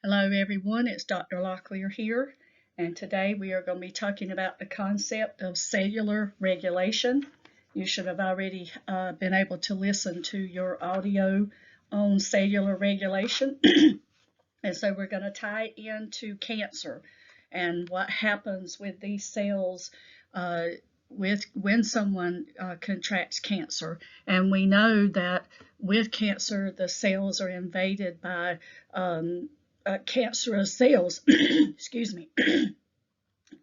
Hello everyone, it's Dr. Locklear here, and today we are going to be talking about the concept of cellular regulation. You should have already been able to listen to your audio on cellular regulation, and so we're going to tie into cancer and what happens with these cells when someone contracts cancer. And we know that with cancer, the cells are invaded by cancerous cells, excuse me,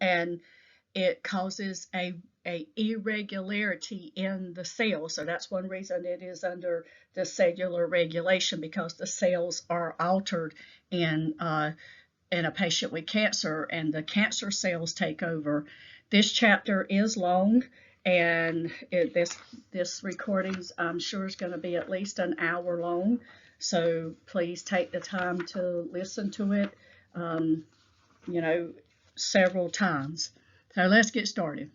and it causes a irregularity in the cell. So that's one reason it is under the cellular regulation, because the cells are altered in a patient with cancer, and the cancer cells take over. This chapter is long, and this recording I'm sure is going to be at least an hour long. So please take the time to listen to it, you know, several times. So let's get started.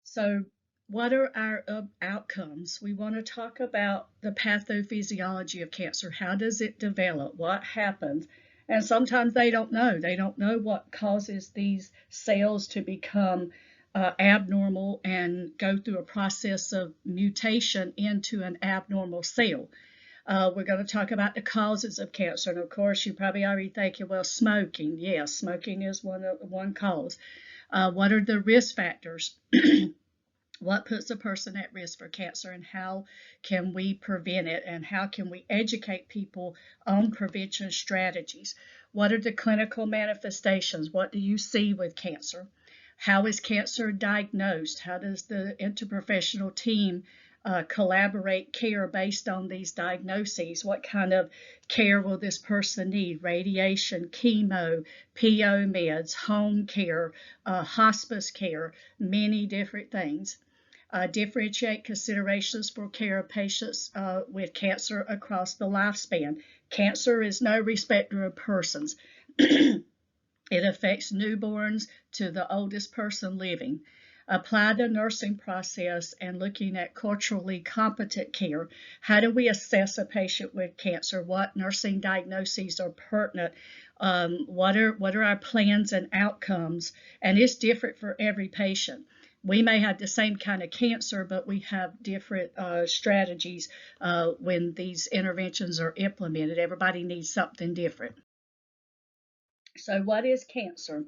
So what are our outcomes? We want to talk about the pathophysiology of cancer. How does it develop? What happens? And sometimes they don't know. They don't know what causes these cells to become abnormal and go through a process of mutation into an abnormal cell. We're going to talk about the causes of cancer. And of course, you probably already thinking, well, smoking. Yes, smoking is one cause. What are the risk factors? What puts a person at risk for cancer, and how can we prevent it, and how can we educate people on prevention strategies? What are the clinical manifestations? What do you see with cancer? How is cancer diagnosed? How does the interprofessional team collaborate care based on these diagnoses? What kind of care will this person need? Radiation, chemo, PO meds, home care, hospice care, many different things. Differentiate considerations for care of patients with cancer across the lifespan. Cancer is no respecter of persons. It affects newborns to the oldest person living. Apply the nursing process and looking at culturally competent care. How do we assess a patient with cancer? What nursing diagnoses are pertinent? What are our plans and outcomes? And it's different for every patient. We may have the same kind of cancer, but we have different strategies when these interventions are implemented. Everybody needs something different. So what is cancer?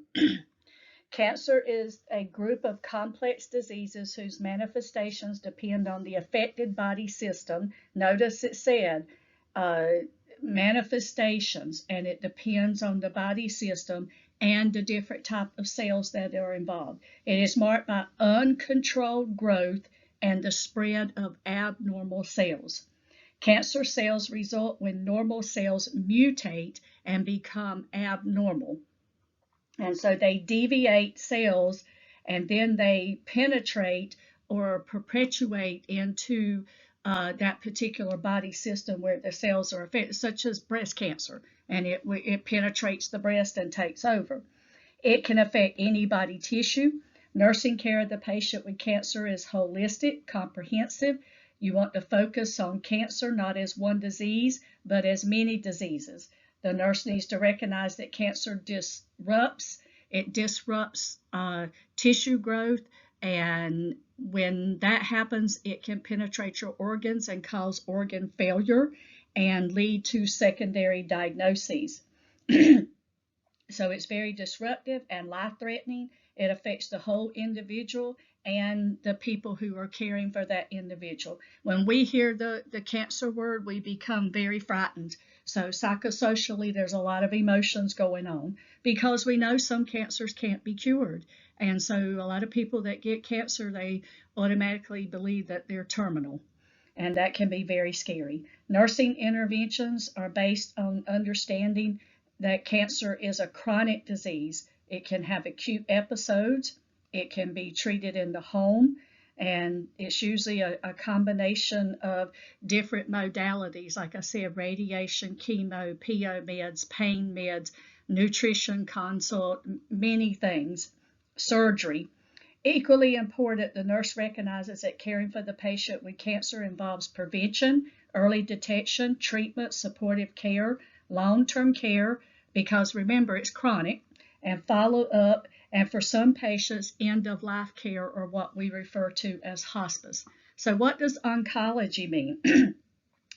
Cancer is a group of complex diseases whose manifestations depend on the affected body system. Notice it said manifestations, and it depends on the body system and the different type of cells that are involved. It is marked by uncontrolled growth and the spread of abnormal cells. Cancer cells result when normal cells mutate and become abnormal. And so they deviate cells, and then they penetrate or perpetuate into that particular body system where the cells are affected, such as breast cancer, and it penetrates the breast and takes over. It can affect any body tissue. Nursing care of the patient with cancer is holistic, comprehensive. You want to focus on cancer not as one disease, but as many diseases. The nurse needs to recognize that cancer disrupts tissue growth, and when that happens, it can penetrate your organs and cause organ failure and lead to secondary diagnoses. So it's very disruptive and life-threatening. It affects the whole individual and the people who are caring for that individual. When we hear the cancer word, we become very frightened. So psychosocially, there's a lot of emotions going on because we know some cancers can't be cured. And so a lot of people that get cancer, they automatically believe that they're terminal. And that can be very scary. Nursing interventions are based on understanding that cancer is a chronic disease. It can have acute episodes. It can be treated in the home, and it's usually a combination of different modalities. Like I said, radiation, chemo, PO meds, pain meds, nutrition consult, many things, surgery. Equally important, the nurse recognizes that caring for the patient with cancer involves prevention, early detection, treatment, supportive care, long-term care, because remember it's chronic, and follow up, and for some patients, end-of-life care, or what we refer to as hospice. So what does oncology mean?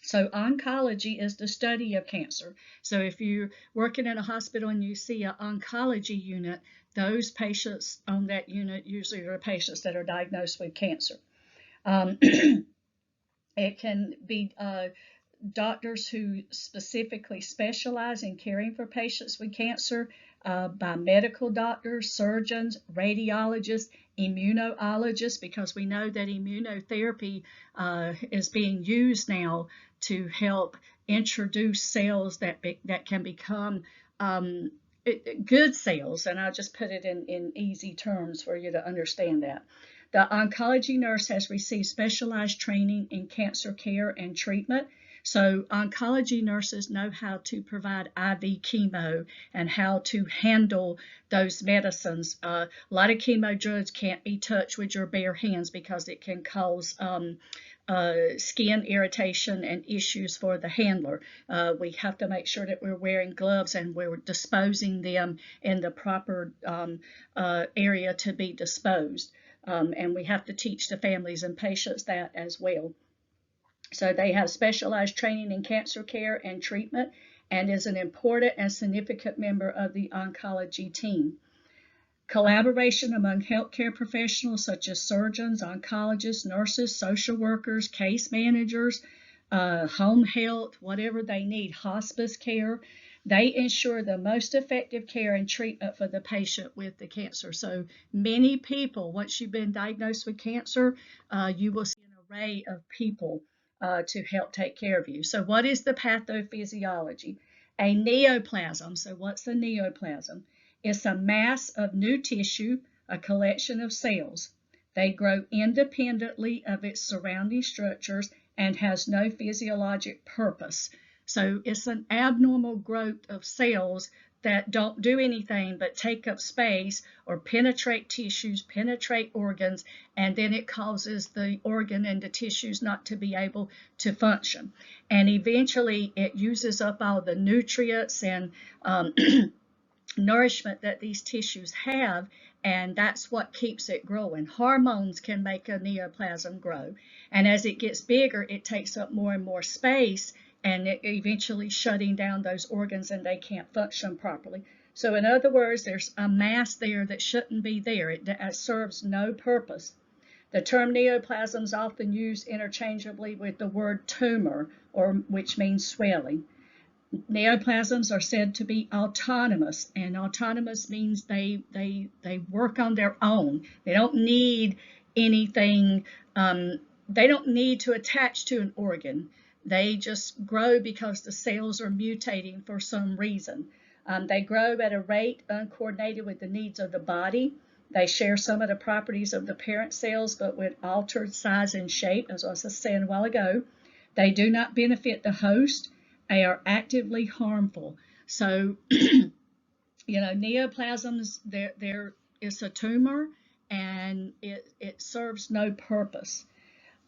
So oncology is the study of cancer. So if you're working in a hospital and you see an oncology unit, those patients on that unit usually are patients that are diagnosed with cancer. It can be doctors who specifically specialize in caring for patients with cancer, by medical doctors, surgeons, radiologists, immunologists, because we know that immunotherapy is being used now to help introduce cells that can become good cells, and I'll just put it in easy terms for you to understand that. The oncology nurse has received specialized training in cancer care and treatment. So oncology nurses know how to provide IV chemo and how to handle those medicines. A lot of chemo drugs can't be touched with your bare hands because it can cause skin irritation and issues for the handler. We have to make sure that we're wearing gloves and we're disposing them in the proper area to be disposed. And we have to teach the families and patients that as well. So they have specialized training in cancer care and treatment, and is an important and significant member of the oncology team. Collaboration among healthcare professionals such as surgeons, oncologists, nurses, social workers, case managers, home health, whatever they need, hospice care. They ensure the most effective care and treatment for the patient with the cancer. So many people, once you've been diagnosed with cancer, you will see an array of people to help take care of you. So what is the pathophysiology? A neoplasm. So what's a neoplasm? It's a mass of new tissue, a collection of cells. They grow independently of its surrounding structures and has no physiologic purpose. So it's an abnormal growth of cells that don't do anything but take up space or penetrate tissues, penetrate organs, and then it causes the organ and the tissues not to be able to function. And eventually it uses up all the nutrients and nourishment that these tissues have, and that's what keeps it growing. Hormones can make a neoplasm grow, and as it gets bigger, it takes up more and more space, and it eventually shutting down those organs and they can't function properly. So in other words, there's a mass there that shouldn't be there. It serves no purpose. The term neoplasm is often used interchangeably with the word tumor, which means swelling. Neoplasms are said to be autonomous, and autonomous means they work on their own. They don't need anything. They don't need to attach to an organ. They just grow because the cells are mutating for some reason. They grow at a rate uncoordinated with the needs of the body. They share some of the properties of the parent cells, but with altered size and shape, as I was saying a while ago. They do not benefit the host. They are actively harmful. So, neoplasms, it's a tumor, and it serves no purpose.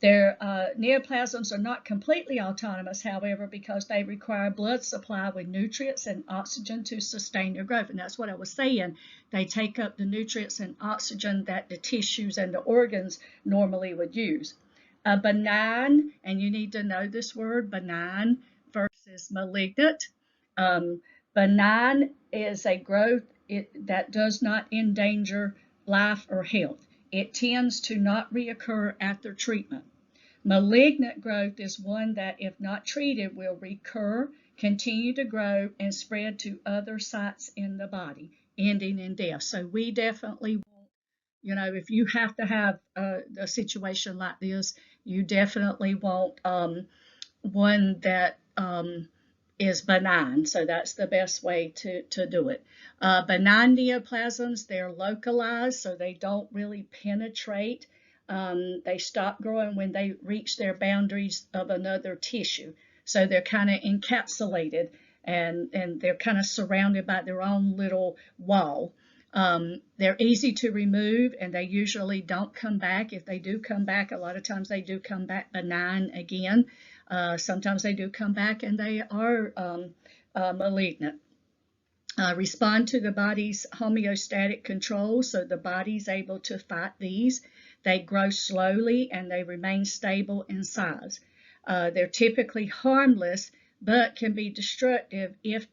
Neoplasms are not completely autonomous, however, because they require blood supply with nutrients and oxygen to sustain their growth. And that's what I was saying. They take up the nutrients and oxygen that the tissues and the organs normally would use. Benign, and you need to know this word, benign versus malignant. Benign is a growth that does not endanger life or health. It tends to not reoccur after treatment. Malignant growth is one that, if not treated, will recur, continue to grow, and spread to other sites in the body, ending in death. So we definitely want, if you have to have a situation like this, you definitely want one that is benign. So that's the best way to do it. Benign neoplasms, they're localized, so they don't really penetrate. They stop growing when they reach their boundaries of another tissue. So they're kind of encapsulated, and they're kind of surrounded by their own little wall. They're easy to remove, and they usually don't come back. If they do come back, a lot of times they do come back benign again. Sometimes they do come back and they are malignant. Respond to the body's homeostatic control, so the body's able to fight these. They grow slowly and they remain stable in size. They're typically harmless, but can be destructive if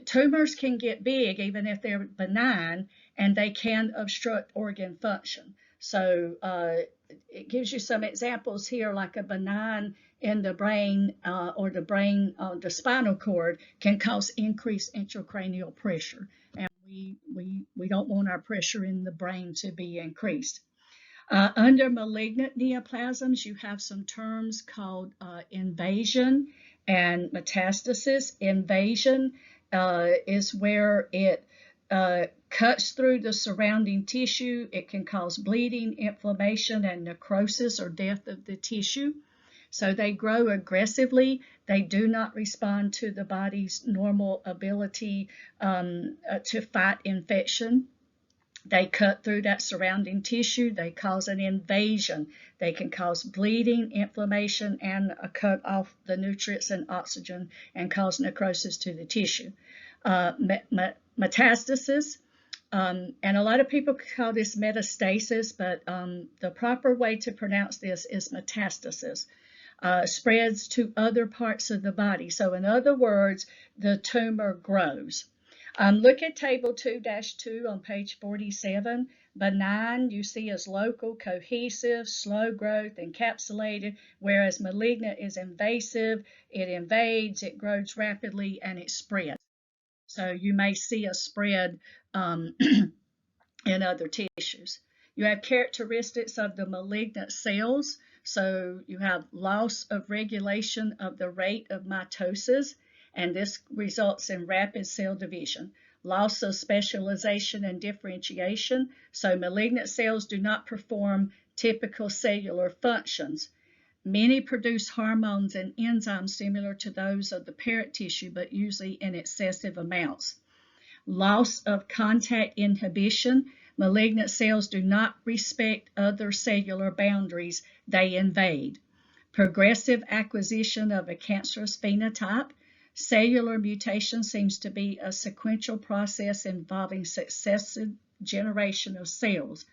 tumors can get big even if they're benign, and they can obstruct organ function. So it gives you some examples here, like a benign in the brain or the spinal cord can cause increased intracranial pressure. And we don't want our pressure in the brain to be increased. Under malignant neoplasms, you have some terms called invasion and metastasis. Invasion is where it cuts through the surrounding tissue. It can cause bleeding, inflammation, and necrosis or death of the tissue. So they grow aggressively. They do not respond to the body's normal ability to fight infection. They cut through that surrounding tissue. They cause an invasion. They can cause bleeding, inflammation, and cut off the nutrients and oxygen and cause necrosis to the tissue. Metastasis, and a lot of people call this metastasis, but the proper way to pronounce this is metastasis. Spreads to other parts of the body. So in other words, the tumor grows. Look at table 2-2 on page 47. Benign you see as local, cohesive, slow growth, encapsulated, whereas malignant is invasive, it invades, it grows rapidly, and it spreads. So you may see a spread in other tissues. You have characteristics of the malignant cells. So you have loss of regulation of the rate of mitosis, and this results in rapid cell division. Loss of specialization and differentiation. So malignant cells do not perform typical cellular functions. Many produce hormones and enzymes similar to those of the parent tissue, but usually in excessive amounts. Loss of contact inhibition. Malignant cells do not respect other cellular boundaries, they invade. Progressive acquisition of a cancerous phenotype. Cellular mutation seems to be a sequential process involving successive generation of cells.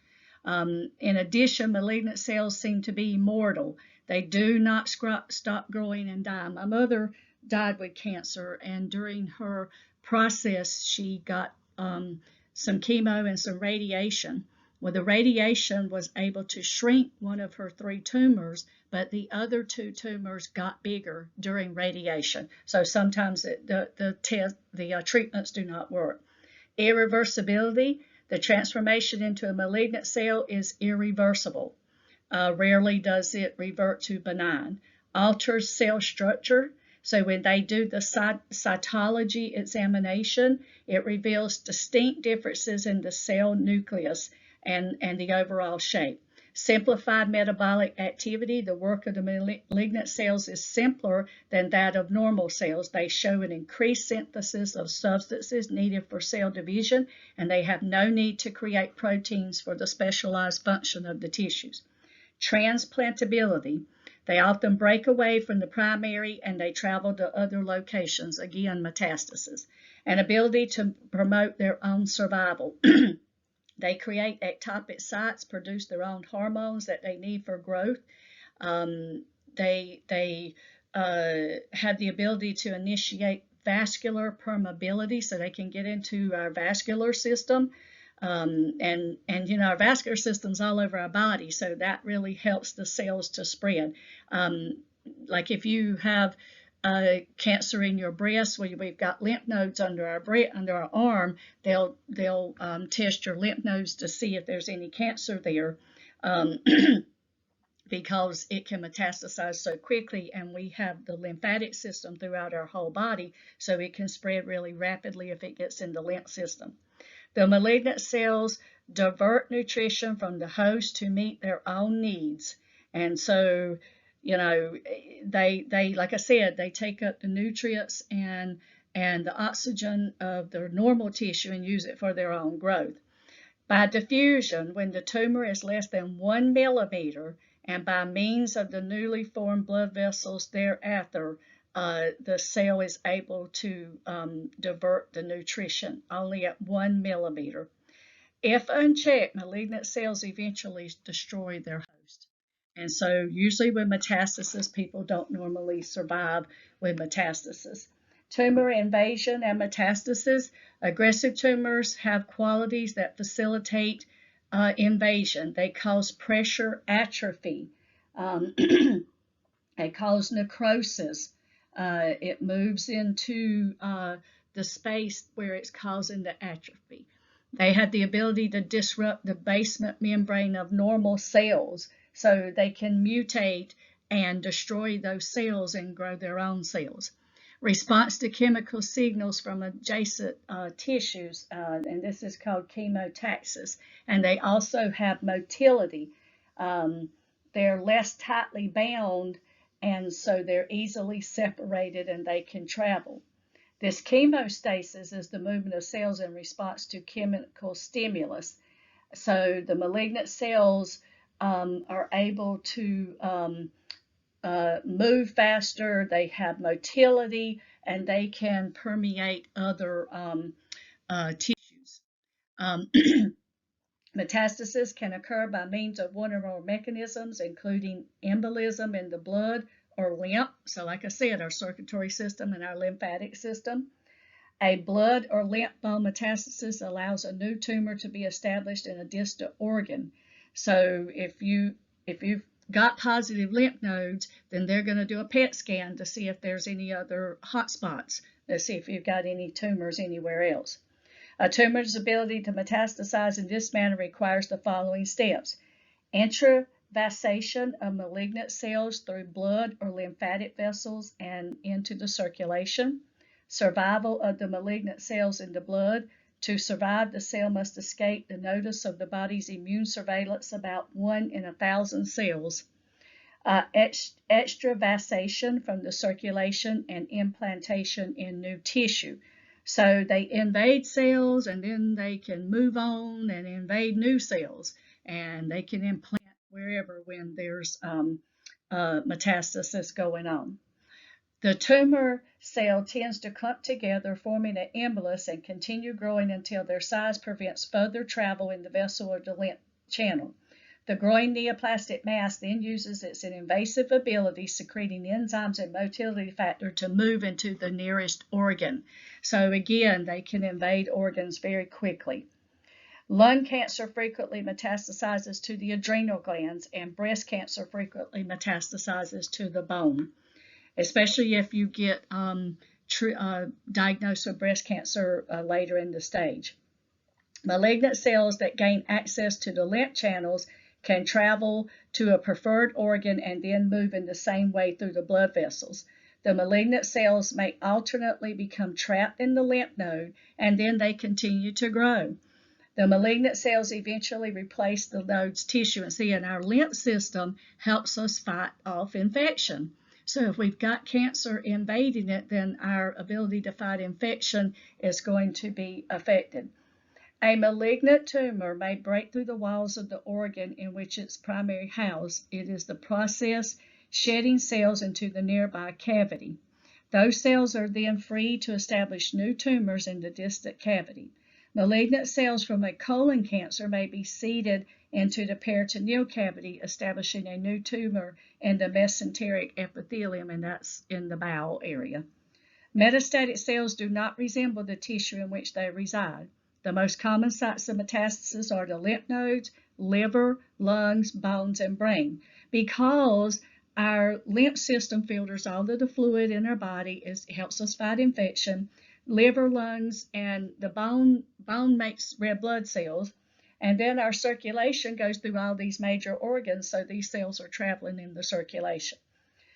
In addition, malignant cells seem to be immortal. They do not stop growing and die. My mother died with cancer, and during her process, she got some chemo and some radiation. Well, the radiation was able to shrink one of her 3 tumors, but the other 2 tumors got bigger during radiation. So sometimes the treatments do not work. Irreversibility. The transformation into a malignant cell is irreversible. Rarely does it revert to benign. Alters cell structure. So when they do the cytology examination, it reveals distinct differences in the cell nucleus and the overall shape. Simplified metabolic activity. The work of the malignant cells is simpler than that of normal cells. They show an increased synthesis of substances needed for cell division, and they have no need to create proteins for the specialized function of the tissues. Transplantability. They often break away from the primary and they travel to other locations, again, metastasis. An ability to promote their own survival. They create ectopic sites, produce their own hormones that they need for growth. They have the ability to initiate vascular permeability, so they can get into our vascular system. And you know, our vascular system's all over our body, so that really helps the cells to spread. Like if you have cancer in your breast, where we've got lymph nodes under our arm, they'll test your lymph nodes to see if there's any cancer there, because it can metastasize so quickly, and we have the lymphatic system throughout our whole body, so it can spread really rapidly if it gets in the lymph system. The malignant cells divert nutrition from the host to meet their own needs, and so, you know, they like I said, they take up the nutrients and the oxygen of their normal tissue and use it for their own growth. By diffusion, when the tumor is less than 1 millimeter and by means of the newly formed blood vessels thereafter, the cell is able to divert the nutrition only at 1 millimeter. If unchecked, malignant cells eventually destroy their host. And so usually with metastasis, people don't normally survive with metastasis. Tumor invasion and metastasis. Aggressive tumors have qualities that facilitate invasion. They cause pressure atrophy. They cause necrosis. It moves into the space where it's causing the atrophy. They have the ability to disrupt the basement membrane of normal cells, so they can mutate and destroy those cells and grow their own cells. Response to chemical signals from adjacent tissues, and this is called chemotaxis. And they also have motility. They're less tightly bound, and so they're easily separated and they can travel. This chemostasis is the movement of cells in response to chemical stimulus. So the malignant cells are able to move faster, they have motility, and they can permeate other tissues. Metastasis can occur by means of one or more mechanisms, including embolism in the blood or lymph. So like I said, our circulatory system and our lymphatic system. A blood or lymph node metastasis allows a new tumor to be established in a distant organ. So if you've got positive lymph nodes, then they're going to do a PET scan to see if there's any other hot spots, to see if you've got any tumors anywhere else. A tumor's ability to metastasize in this manner requires the following steps: intravasation of malignant cells through blood or lymphatic vessels and into the circulation, survival of the malignant cells in the blood. To survive, the cell must escape the notice of the body's immune surveillance, about 1 in 1,000 cells. Extravasation from the circulation and implantation in new tissue. So they invade cells and then they can move on and invade new cells, and they can implant wherever when there's metastasis going on. The tumor cell tends to clump together, forming an embolus, and continue growing until their size prevents further travel in the vessel or the lymph channel. The growing neoplastic mass then uses its invasive ability, secreting enzymes and motility factor, to move into the nearest organ. So again, they can invade organs very quickly. Lung cancer frequently metastasizes to the adrenal glands, and breast cancer frequently metastasizes to the bone, especially if you get diagnosed with breast cancer later in the stage. Malignant cells that gain access to the lymph channels can travel to a preferred organ and then move in the same way through the blood vessels. The malignant cells may alternately become trapped in the lymph node, and then they continue to grow. The malignant cells eventually replace the node's tissue. And see, and our lymph system helps us fight off infection. So if we've got cancer invading it, then our ability to fight infection is going to be affected. A malignant tumor may break through the walls of the organ in which it's primarily housed. It is the process shedding cells into the nearby cavity. Those cells are then free to establish new tumors in the distant cavity. Malignant cells from a colon cancer may be seeded into the peritoneal cavity, establishing a new tumor in the mesenteric epithelium, and that's in the bowel area. Metastatic cells do not resemble the tissue in which they reside. The most common sites of metastasis are the lymph nodes, liver, lungs, bones, and brain, because our lymph system filters all of the fluid in our body. It helps us fight infection. Liver, lungs, and the bone makes red blood cells, and then our circulation goes through all these major organs, so these cells are traveling in the circulation.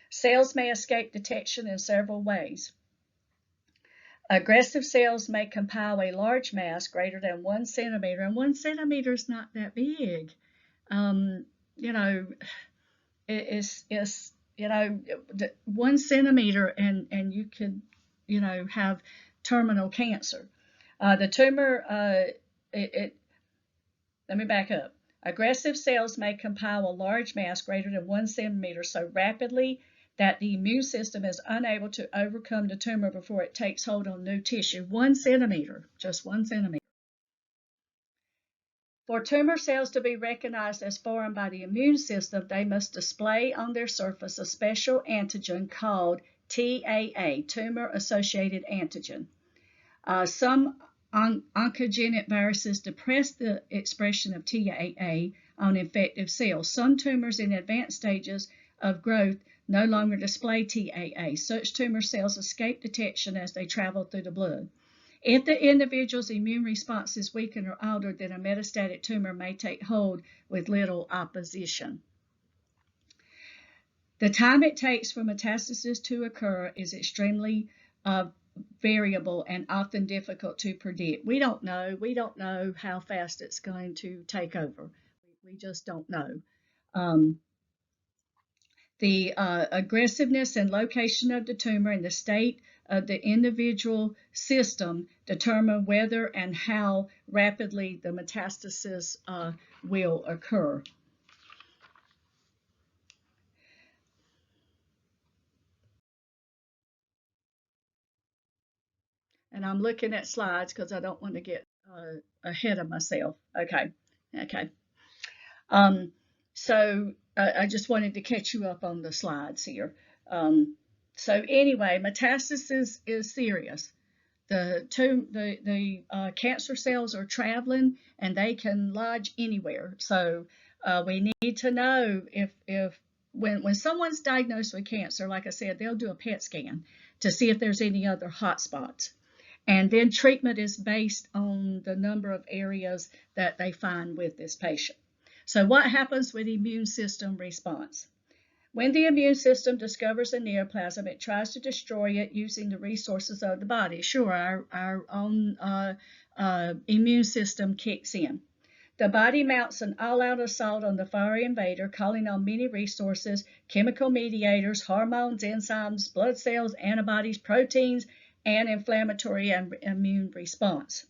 Cells may escape detection in several ways. Aggressive cells may compile a large mass greater than 1 centimeter, and 1 centimeter is not that big. It's 1 centimeter, and you could, have terminal cancer. The tumor, let me back up. Aggressive cells may compile a large mass greater than 1 centimeter so rapidly that the immune system is unable to overcome the tumor before it takes hold on new tissue. 1 centimeter, just 1 centimeter. For tumor cells to be recognized as foreign by the immune system, they must display on their surface a special antigen called TAA, tumor-associated antigen. Some oncogenic viruses depress the expression of TAA on infective cells. Some tumors in advanced stages of growth no longer display TAA. Such tumor cells escape detection as they travel through the blood. If the individual's immune response is weakened or altered, then a metastatic tumor may take hold with little opposition. The time it takes for metastasis to occur is extremely variable and often difficult to predict. We don't know how fast it's going to take over. We just don't know. The aggressiveness and location of the tumor and the state of the individual system determine whether and how rapidly the metastasis will occur. And I'm looking at slides because I don't want to get ahead of myself. Okay. So I just wanted to catch you up on the slides here. So anyway, metastasis is serious. The cancer cells are traveling and they can lodge anywhere. So we need to know if when someone's diagnosed with cancer, like I said, they'll do a PET scan to see if there's any other hot spots. And then treatment is based on the number of areas that they find with this patient. So what happens with immune system response? When the immune system discovers a neoplasm, it tries to destroy it using the resources of the body. Sure, our own immune system kicks in. The body mounts an all-out assault on the fiery invader, calling on many resources, chemical mediators, hormones, enzymes, blood cells, antibodies, proteins, and inflammatory and immune response.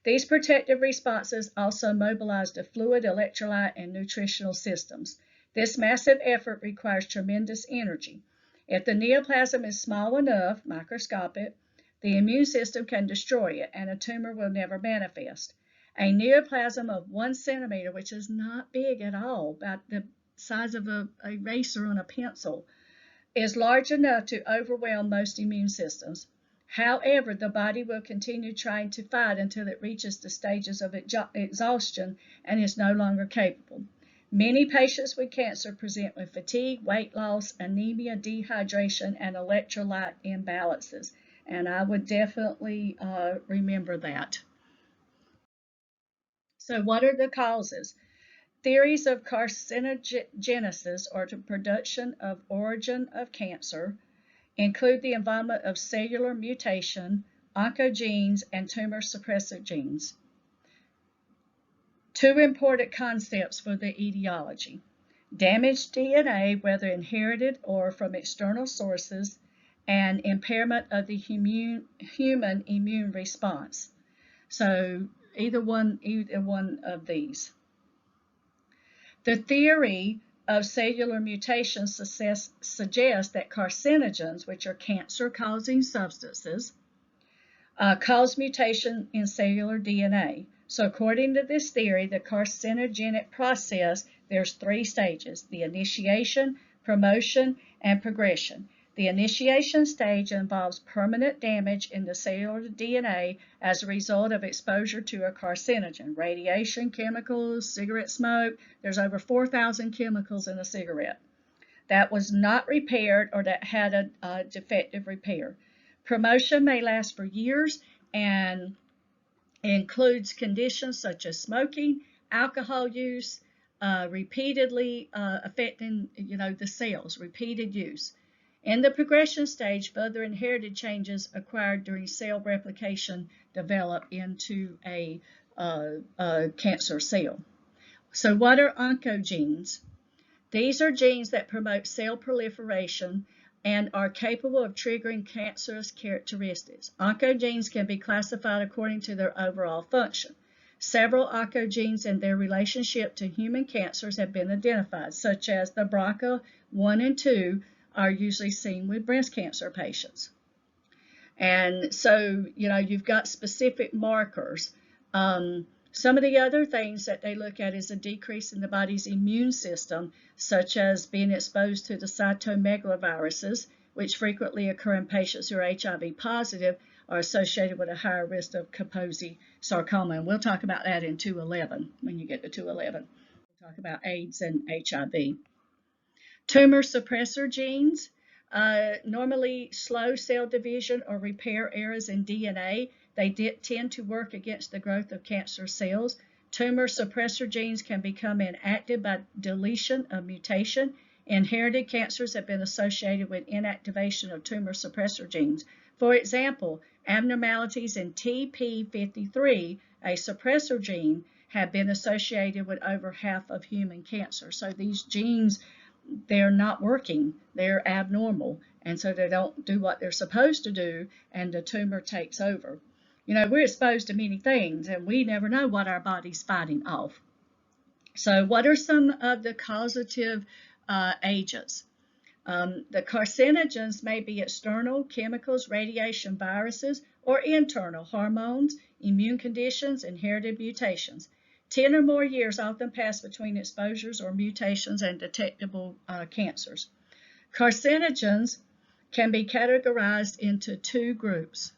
These protective responses also mobilize the fluid, electrolyte, and nutritional systems. This massive effort requires tremendous energy. If the neoplasm is small enough, microscopic, the immune system can destroy it and a tumor will never manifest. A neoplasm of 1 centimeter, which is not big at all, about the size of an eraser on a pencil, is large enough to overwhelm most immune systems. However, the body will continue trying to fight until it reaches the stages of exhaustion and is no longer capable. Many patients with cancer present with fatigue, weight loss, anemia, dehydration, and electrolyte imbalances. And I would definitely remember that. So what are the causes? Theories of carcinogenesis, or the production of origin of cancer, include the involvement of cellular mutation, oncogenes, and tumor suppressor genes. Two important concepts for the etiology: damaged DNA, whether inherited or from external sources, and impairment of the human immune response. So either one of these. The theory of cellular mutation suggests that carcinogens, which are cancer-causing substances, cause mutation in cellular DNA. So according to this theory, the carcinogenic process, there's 3 stages: the initiation, promotion, and progression. The initiation stage involves permanent damage in the cellular DNA as a result of exposure to a carcinogen, radiation, chemicals, cigarette smoke. There's over 4,000 chemicals in a cigarette that was not repaired or that had a defective repair. Promotion may last for years and includes conditions such as smoking, alcohol use, repeatedly affecting the cells, repeated use. In the progression stage, further inherited changes acquired during cell replication develop into a cancer cell. So what are oncogenes? These are genes that promote cell proliferation and are capable of triggering cancerous characteristics. Oncogenes can be classified according to their overall function. Several oncogenes and their relationship to human cancers have been identified, such as the BRCA1 and 2 are usually seen with breast cancer patients. And so, you've got specific markers. Some of the other things that they look at is a decrease in the body's immune system, such as being exposed to the cytomegaloviruses, which frequently occur in patients who are HIV positive, are associated with a higher risk of Kaposi sarcoma. And we'll talk about that in 211 when you get to 211. We'll talk about AIDS and HIV. Tumor suppressor genes normally slow cell division or repair errors in DNA. They tend to work against the growth of cancer cells. Tumor suppressor genes can become inactive by deletion of mutation. Inherited cancers have been associated with inactivation of tumor suppressor genes. For example, abnormalities in TP53, a suppressor gene, have been associated with over half of human cancer. So these genes, they're not working, they're abnormal, and so they don't do what they're supposed to do, and the tumor takes over. We're exposed to many things, and we never know what our body's fighting off. So what are some of the causative agents? The carcinogens may be external chemicals, radiation, viruses, or internal hormones, immune conditions, inherited mutations. 10 or more years often pass between exposures or mutations and detectable cancers. Carcinogens can be categorized into two groups.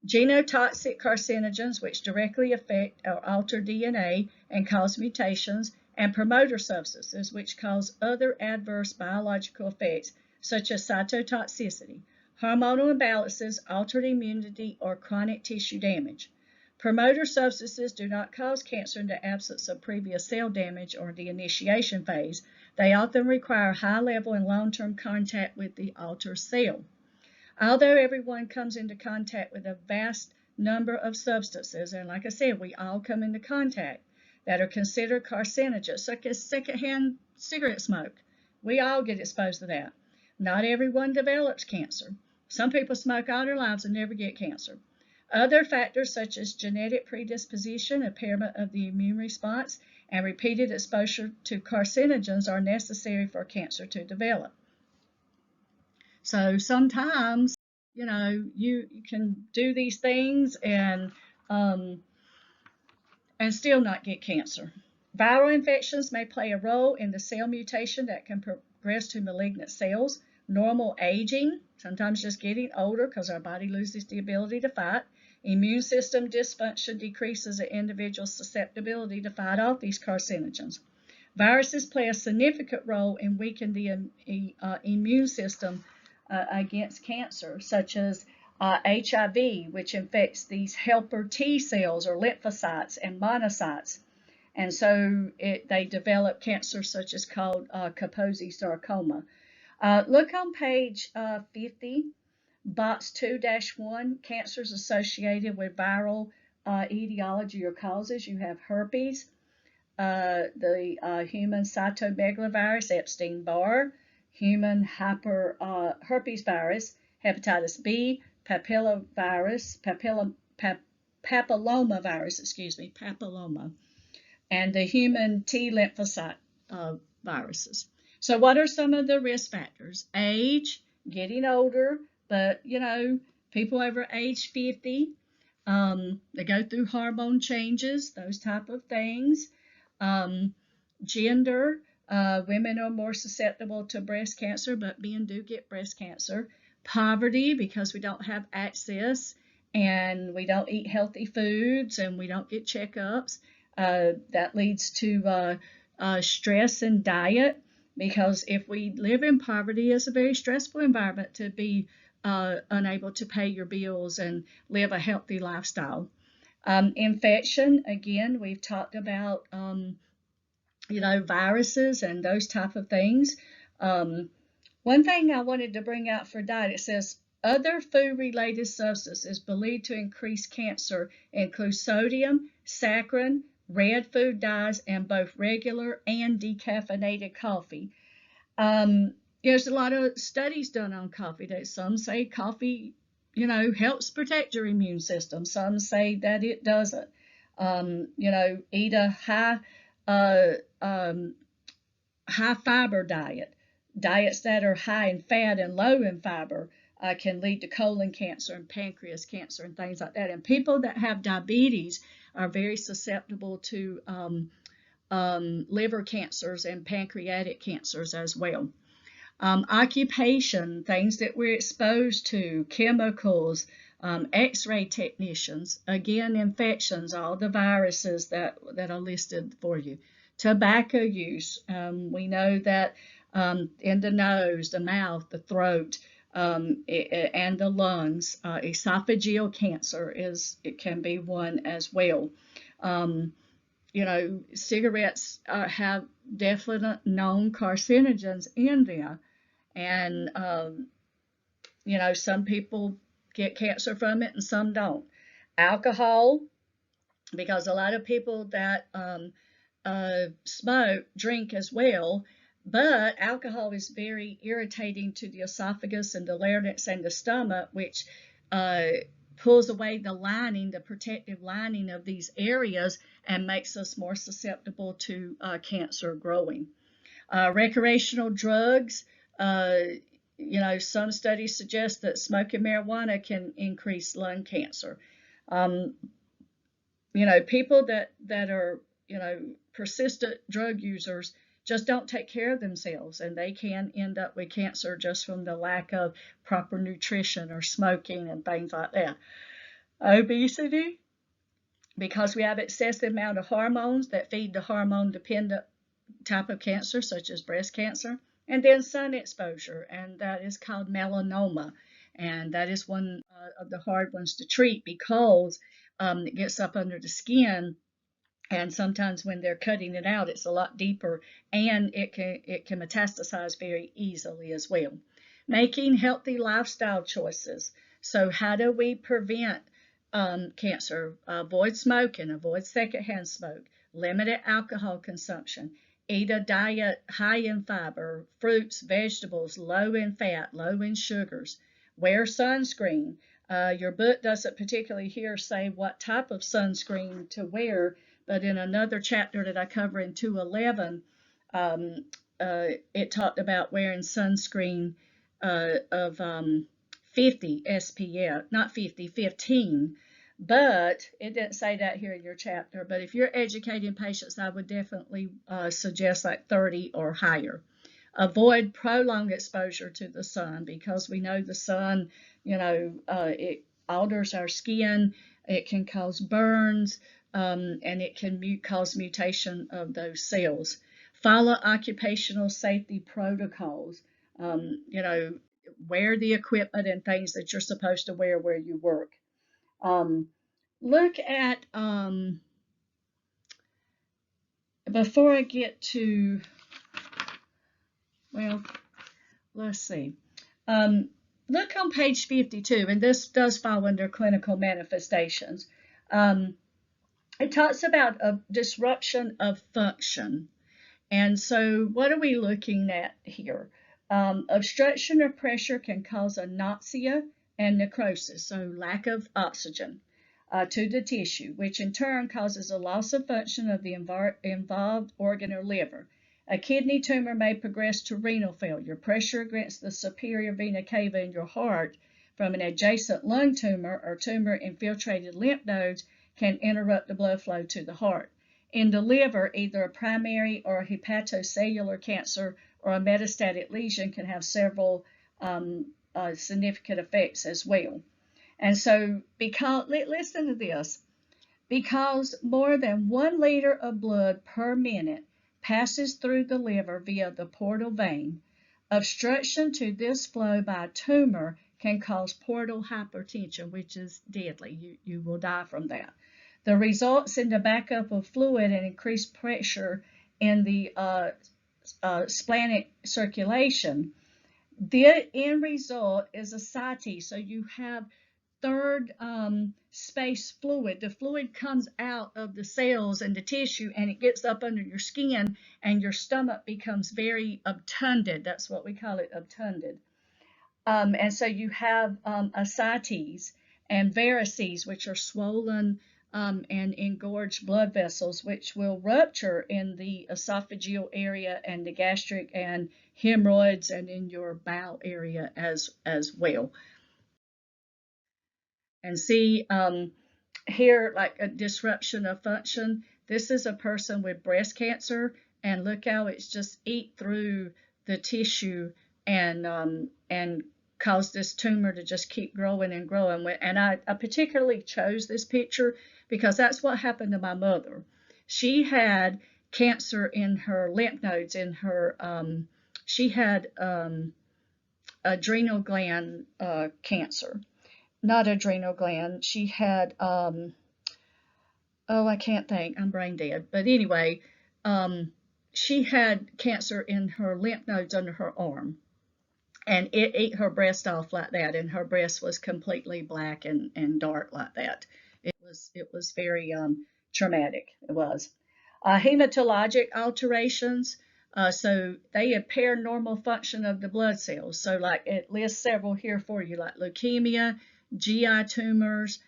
Genotoxic carcinogens, which directly affect or alter DNA and cause mutations, and promoter substances, which cause other adverse biological effects, such as cytotoxicity, hormonal imbalances, altered immunity, or chronic tissue damage. Promoter substances do not cause cancer in the absence of previous cell damage or the initiation phase. They often require high-level and long-term contact with the altered cell. Although everyone comes into contact with a vast number of substances, and like I said, we all come into contact, that are considered carcinogens, such as secondhand cigarette smoke. We all get exposed to that. Not everyone develops cancer. Some people smoke all their lives and never get cancer. Other factors such as genetic predisposition, impairment of the immune response, and repeated exposure to carcinogens are necessary for cancer to develop. So sometimes, you can do these things and still not get cancer. Viral infections may play a role in the cell mutation that can progress to malignant cells. Normal aging, sometimes just getting older because our body loses the ability to fight. Immune system dysfunction decreases an individual's susceptibility to fight off these carcinogens. Viruses play a significant role in weakening the immune system against cancer, such as HIV, which infects these helper T cells or lymphocytes and monocytes. And so they develop cancer such as called Kaposi sarcoma. Look on page 50, box 2-1, cancers associated with viral etiology or causes. You have herpes, the human cytomegalovirus, Epstein-Barr, human herpes virus, hepatitis B, papillomavirus, papilloma, and the human T lymphocyte viruses. So what are some of the risk factors? Age, getting older, but people over age 50, they go through hormone changes, those type of things. Gender, women are more susceptible to breast cancer, but men do get breast cancer. Poverty, because we don't have access and we don't eat healthy foods and we don't get checkups. That leads to stress and diet, because if we live in poverty, it's a very stressful environment to be unable to pay your bills and live a healthy lifestyle. Infection, again, we've talked about viruses and those type of things. One thing I wanted to bring out for diet, it says other food-related substances believed to increase cancer include sodium, saccharin, red food dyes, and both regular and decaffeinated coffee. There's a lot of studies done on coffee. Some say coffee helps protect your immune system. Some say that it doesn't. Eat a uh, um, high fiber diets that are high in fat and low in fiber can lead to colon cancer and pancreas cancer and things like that. And people that have diabetes are very susceptible to liver cancers and pancreatic cancers as well. Occupation, things that we're exposed to, chemicals, x-ray technicians, again, infections, all the viruses that are listed for you. Tobacco use, we know that in the nose, the mouth, the throat, and the lungs, esophageal cancer it can be one as well. Cigarettes have definite known carcinogens in them. And, some people get cancer from it and some don't. Alcohol, because a lot of people that smoke drink as well, but alcohol is very irritating to the esophagus and the larynx and the stomach, which pulls away the protective lining of these areas and makes us more susceptible to cancer growing. Recreational drugs, some studies suggest that smoking marijuana can increase lung cancer. People that are, persistent drug users just don't take care of themselves, and they can end up with cancer just from the lack of proper nutrition or smoking and things like that. Obesity, because we have excessive amount of hormones that feed the hormone-dependent type of cancer, such as breast cancer, and then sun exposure, and that is called melanoma, and that is one of the hard ones to treat because it gets up under the skin, and sometimes when they're cutting it out, it's a lot deeper, and it can metastasize very easily as well. Making healthy lifestyle choices. So how do we prevent cancer? Avoid smoking, avoid secondhand smoke, limited alcohol consumption, eat a diet high in fiber, fruits, vegetables, low in fat, low in sugars, wear sunscreen. Your book doesn't particularly here say what type of sunscreen to wear, but in another chapter that I cover in 211, it talked about wearing sunscreen of 50 SPF, not 50, 15. But it didn't say that here in your chapter. But if you're educating patients, I would definitely suggest like 30 or higher. Avoid prolonged exposure to the sun because we know the sun, it alters our skin. It can cause burns, and it can cause mutation of those cells. Follow occupational safety protocols. Wear the equipment and things that you're supposed to wear where you work. Look at, before I get to, well, let's see. Look on page 52, and this does fall under clinical manifestations. It talks about a disruption of function. And so what are we looking at here? Obstruction or pressure can cause anoxia and necrosis, so lack of oxygen to the tissue, which in turn causes a loss of function of the involved organ or liver. A kidney tumor may progress to renal failure. Pressure against the superior vena cava in your heart from an adjacent lung tumor or tumor-infiltrated lymph nodes can interrupt the blood flow to the heart. In the liver, either a primary or a hepatocellular cancer or a metastatic lesion can have several significant effects as well. And so, listen to this, because more than 1 liter of blood per minute passes through the liver via the portal vein, obstruction to this flow by a tumor can cause portal hypertension, which is deadly. You will die from that. The results in the backup of fluid and increased pressure in the splenic circulation. The end result is ascites, so you have third space fluid. The fluid comes out of the cells and the tissue, and it gets up under your skin, and your stomach becomes very obtunded. That's what we call it, obtunded. And so you have ascites and varices, which are swollen and engorged blood vessels, which will rupture in the esophageal area and the gastric and hemorrhoids and in your bowel area as well. And see here, like a disruption of function. This is a person with breast cancer, and look how it's just eat through the tissue and cause this tumor to just keep growing and growing. And I particularly chose this picture because that's what happened to my mother. She had cancer in her lymph nodes, in her she had adrenal gland cancer, not adrenal gland. She had oh, I can't think. I'm brain dead. But anyway, she had cancer in her lymph nodes under her arm, and it ate her breast off like that, and her breast was completely black and dark like that. It was very traumatic. It was. Hematologic alterations. So they impair normal function of the blood cells. So like it lists several here for you, like leukemia, GI tumors,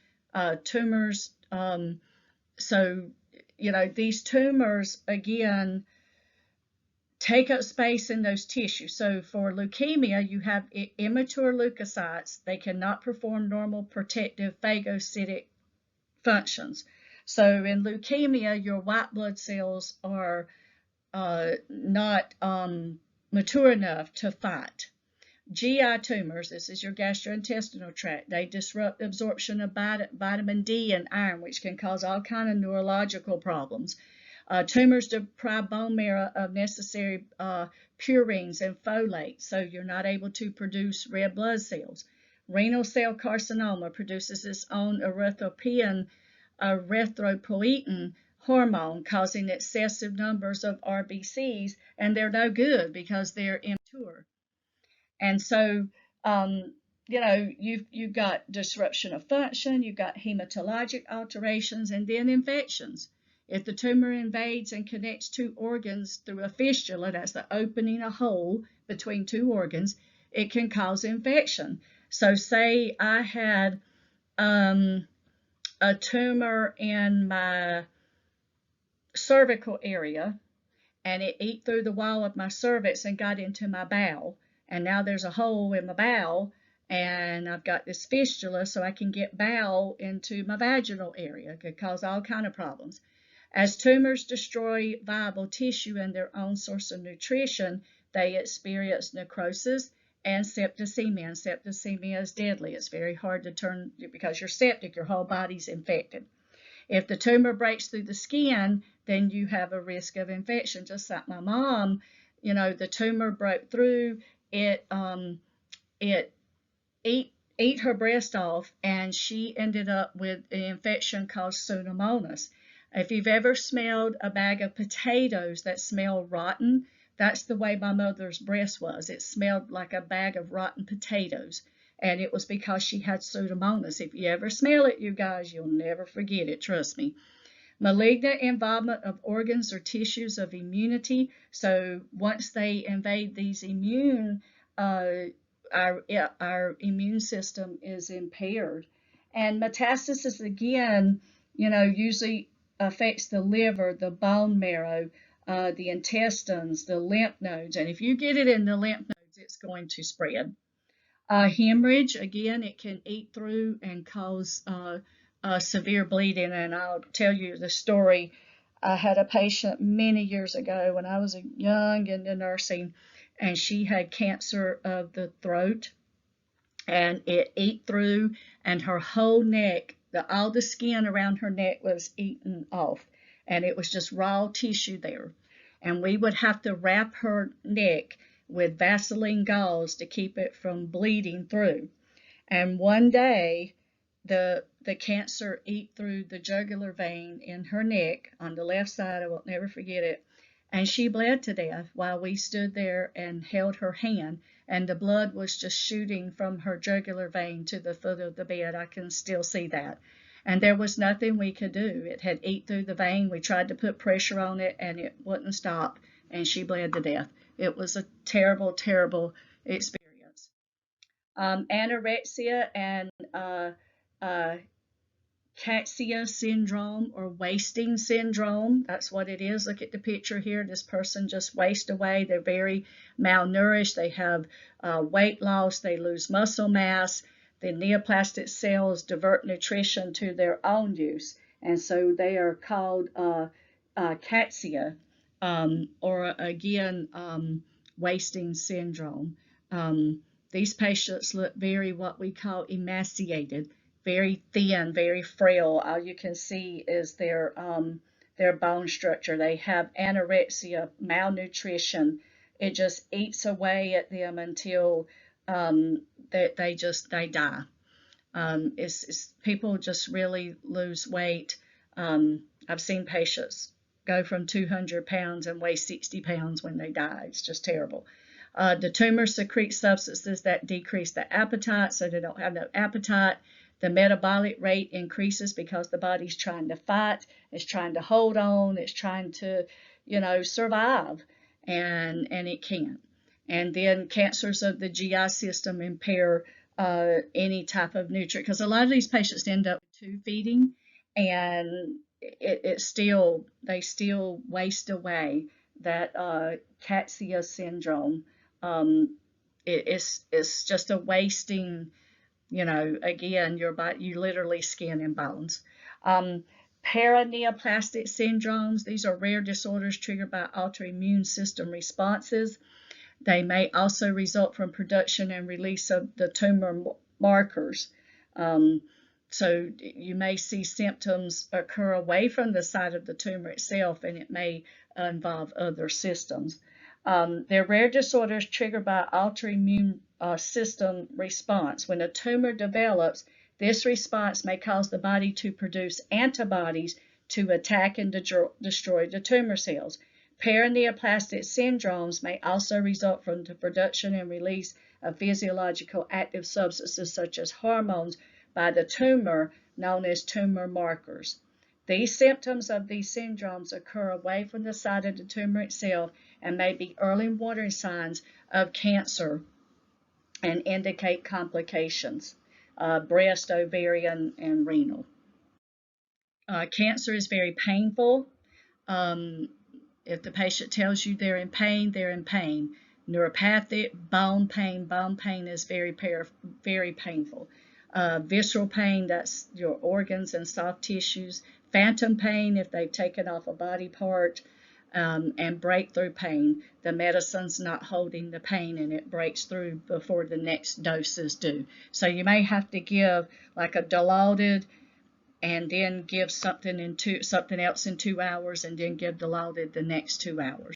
tumors. So, these tumors, again, take up space in those tissues. So for leukemia, you have immature leukocytes. They cannot perform normal protective phagocytic functions. So in leukemia, your white blood cells are not mature enough to fight. GI tumors, this is your gastrointestinal tract, they disrupt absorption of vitamin D and iron, which can cause all kinds of neurological problems. Tumors deprive bone marrow of necessary purines and folate, so you're not able to produce red blood cells. Renal cell carcinoma produces its own erythropoietin hormone, causing excessive numbers of RBCs, and they're no good because they're immature. And so, you've got disruption of function, you've got hematologic alterations, and then infections. If the tumor invades and connects two organs through a fistula, that's the opening a hole between two organs, it can cause infection. So say I had a tumor in my cervical area, and it ate through the wall of my cervix and got into my bowel. And now there's a hole in my bowel, and I've got this fistula, so I can get bowel into my vaginal area. It could cause all kind of problems. As tumors destroy viable tissue and their own source of nutrition, they experience necrosis and septicemia. And septicemia is deadly. It's very hard to turn, because you're septic, your whole body's infected. If the tumor breaks through the skin, then you have a risk of infection. Just like my mom, the tumor broke through, it ate her breast off, and she ended up with an infection called Pseudomonas. If you've ever smelled a bag of potatoes that smell rotten, that's the way my mother's breast was. It smelled like a bag of rotten potatoes. And it was because she had Pseudomonas. If you ever smell it, you guys, you'll never forget it, trust me. Malignant involvement of organs or tissues of immunity. So once they invade these our immune system is impaired. And metastasis, again, usually affects the liver, the bone marrow, the intestines, the lymph nodes. And if you get it in the lymph nodes, it's going to spread. Hemorrhage, again, it can eat through and cause severe bleeding. And I'll tell you the story. I had a patient many years ago when I was young into nursing, and she had cancer of the throat, and it ate through, and her whole neck, all the skin around her neck was eaten off, and it was just raw tissue there. And we would have to wrap her neck with Vaseline gauze to keep it from bleeding through. And one day, the cancer ate through the jugular vein in her neck on the left side. I will never forget it. And she bled to death while we stood there and held her hand. And the blood was just shooting from her jugular vein to the foot of the bed. I can still see that. And there was nothing we could do. It had ate through the vein. We tried to put pressure on it, and it wouldn't stop. And she bled to death. It was a terrible, terrible experience. Anorexia and uh, Ataxia syndrome or wasting syndrome. That's what it is. Look at the picture here. This person just wastes away. They're very malnourished. They have weight loss. They lose muscle mass. The neoplastic cells divert nutrition to their own use. And so they are called ataxia, or again, wasting syndrome. Um, these patients look very what we call emaciated, very thin, very frail. All you can see is their bone structure. They have anorexia, malnutrition. It just eats away at them until they die. It's people just really lose weight. I've seen patients go from 200 pounds and weigh 60 pounds when they die. It's just terrible. The tumor secretes substances that decrease the appetite, so they don't have no appetite. The metabolic rate increases because the body's trying to fight, it's trying to hold on, it's trying to, survive, and it can't. And then cancers of the GI system impair any type of nutrient, because a lot of these patients end up tube feeding, and they still waste away. That CATSIA syndrome, um, it's just a wasting, again, your body, you literally skin and bones. Um, Paraneoplastic syndromes, these are rare disorders triggered by autoimmune system responses. They may also result from production and release of the tumor markers. Um, so you may see symptoms occur away from the site of the tumor itself, and it may involve other systems. They're rare disorders triggered by autoimmune system response. When a tumor develops, this response may cause the body to produce antibodies to attack and destroy the tumor cells. Paraneoplastic syndromes may also result from the production and release of physiological active substances such as hormones by the tumor, known as tumor markers. These symptoms of these syndromes occur away from the site of the tumor itself and may be early warning signs of cancer and indicate complications, breast, ovarian, and renal. Cancer is very painful. Um, If the patient tells you they're in pain, they're in pain. Neuropathic, bone pain is very painful. Visceral pain, that's your organs and soft tissues. Phantom pain, if they've taken off a body part. And breakthrough pain, the medicine's not holding the pain and it breaks through before the next dose is due. So you may have to give like a Dilaudid and then give something else in 2 hours, and then give Dilaudid the next 2 hours.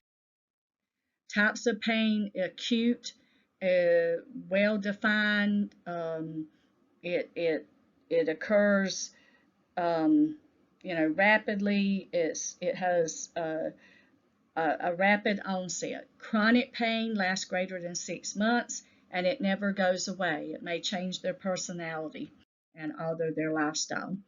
Types of pain: acute, well defined. It occurs, rapidly. It has a rapid onset. Chronic pain lasts greater than 6 months, and it never goes away. It may change their personality and alter their lifestyle.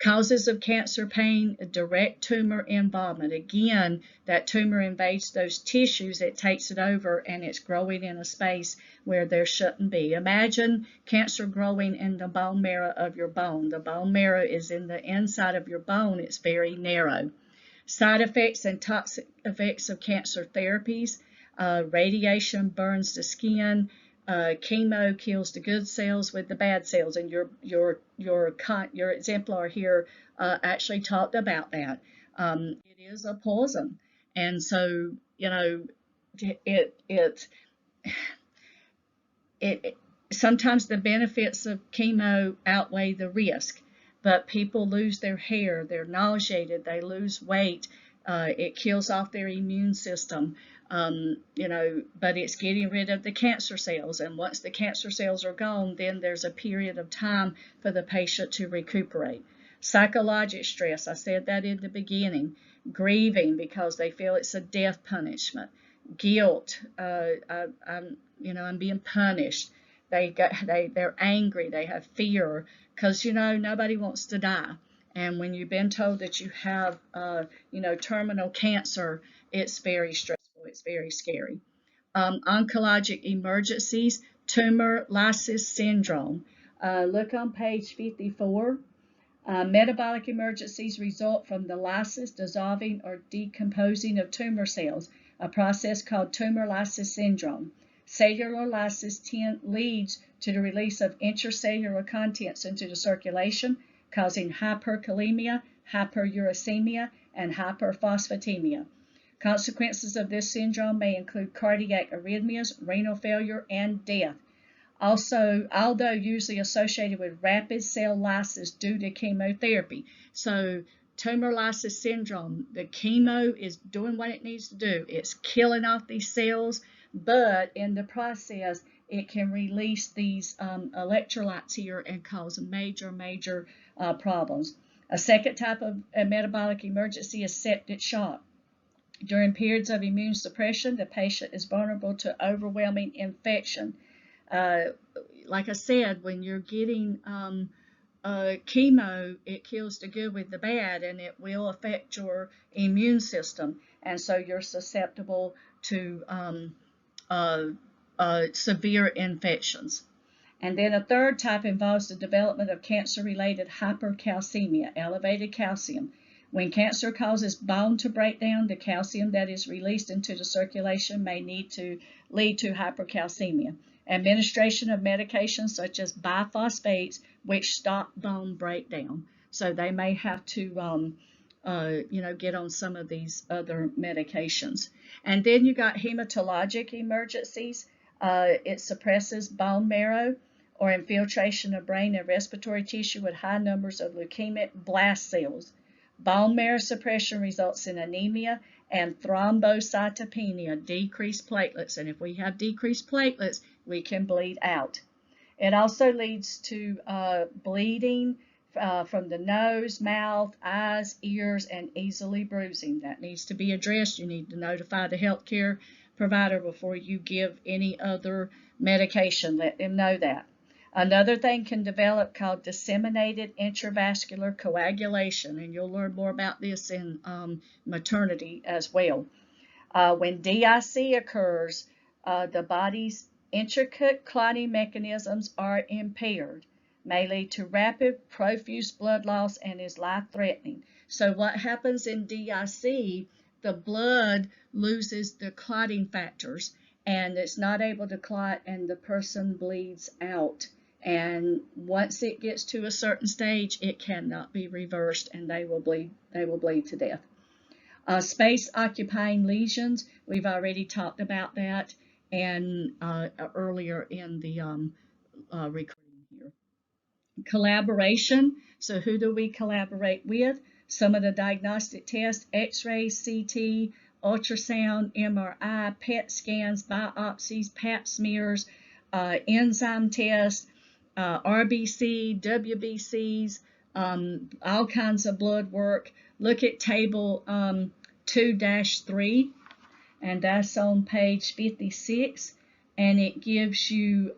Causes of cancer pain: direct tumor involvement. Again, that tumor invades those tissues, it takes it over, and it's growing in a space where there shouldn't be. Imagine cancer growing in the bone marrow of your bone. The bone marrow is in the inside of your bone, it's very narrow. Side effects and toxic effects of cancer therapies: radiation burns the skin, chemo kills the good cells with the bad cells, and your exemplar here actually talked about that. It is a poison, and so it it it sometimes the benefits of chemo outweigh the risk, but people lose their hair, they're nauseated, they lose weight, it kills off their immune system, but it's getting rid of the cancer cells, and once the cancer cells are gone, then there's a period of time for the patient to recuperate. Psychologic stress, I said that in the beginning. Grieving because they feel it's a death punishment. Guilt, I'm being punished. They're angry, they have fear, because nobody wants to die. And when you've been told that you have terminal cancer, it's very stressful, it's very scary. Oncologic emergencies: tumor lysis syndrome. Look on page 54. Metabolic emergencies result from the lysis, dissolving, or decomposing of tumor cells, a process called tumor lysis syndrome. Cellular lysis leads to the release of intracellular contents into the circulation, causing hyperkalemia, hyperuricemia, and hyperphosphatemia. Consequences of this syndrome may include cardiac arrhythmias, renal failure, and death. Also, although usually associated with rapid cell lysis due to chemotherapy. So tumor lysis syndrome, the chemo is doing what it needs to do. It's killing off these cells, but in the process, it can release these electrolytes here and cause major problems. A second type of metabolic emergency is septic shock. During periods of immune suppression, the patient is vulnerable to overwhelming infection. Like I said, when you're getting chemo, it kills the good with the bad, and it will affect your immune system, and so you're susceptible to severe infections. And then a third type involves the development of cancer-related hypercalcemia, elevated calcium. When cancer causes bone to break down, the calcium that is released into the circulation may lead to hypercalcemia. Administration of medications such as biphosphates, which stop bone breakdown. So they may have to get on some of these other medications. And then you got hematologic emergencies. It suppresses bone marrow or infiltration of brain and respiratory tissue with high numbers of leukemic blast cells. Bone marrow suppression results in anemia and thrombocytopenia, decreased platelets. And if we have decreased platelets, we can bleed out. It also leads to bleeding from the nose, mouth, eyes, ears, and easily bruising. That needs to be addressed. You need to notify the healthcare provider before you give any other medication. Let them know that. Another thing can develop called disseminated intravascular coagulation, and you'll learn more about this in maternity as well. When DIC occurs, the body's intricate clotting mechanisms are impaired, may lead to rapid profuse blood loss, and is life-threatening. So what happens in DIC, the blood loses the clotting factors, and it's not able to clot, and the person bleeds out. And once it gets to a certain stage, it cannot be reversed, and they will bleed to death. Space-occupying lesions, we've already talked about that and earlier in the recording here. Collaboration, so who do we collaborate with? Some of the diagnostic tests: X-ray, CT, ultrasound, MRI, PET scans, biopsies, pap smears, enzyme tests, RBC, WBCs, all kinds of blood work. Look at table 2-3, and that's on page 56, and it gives you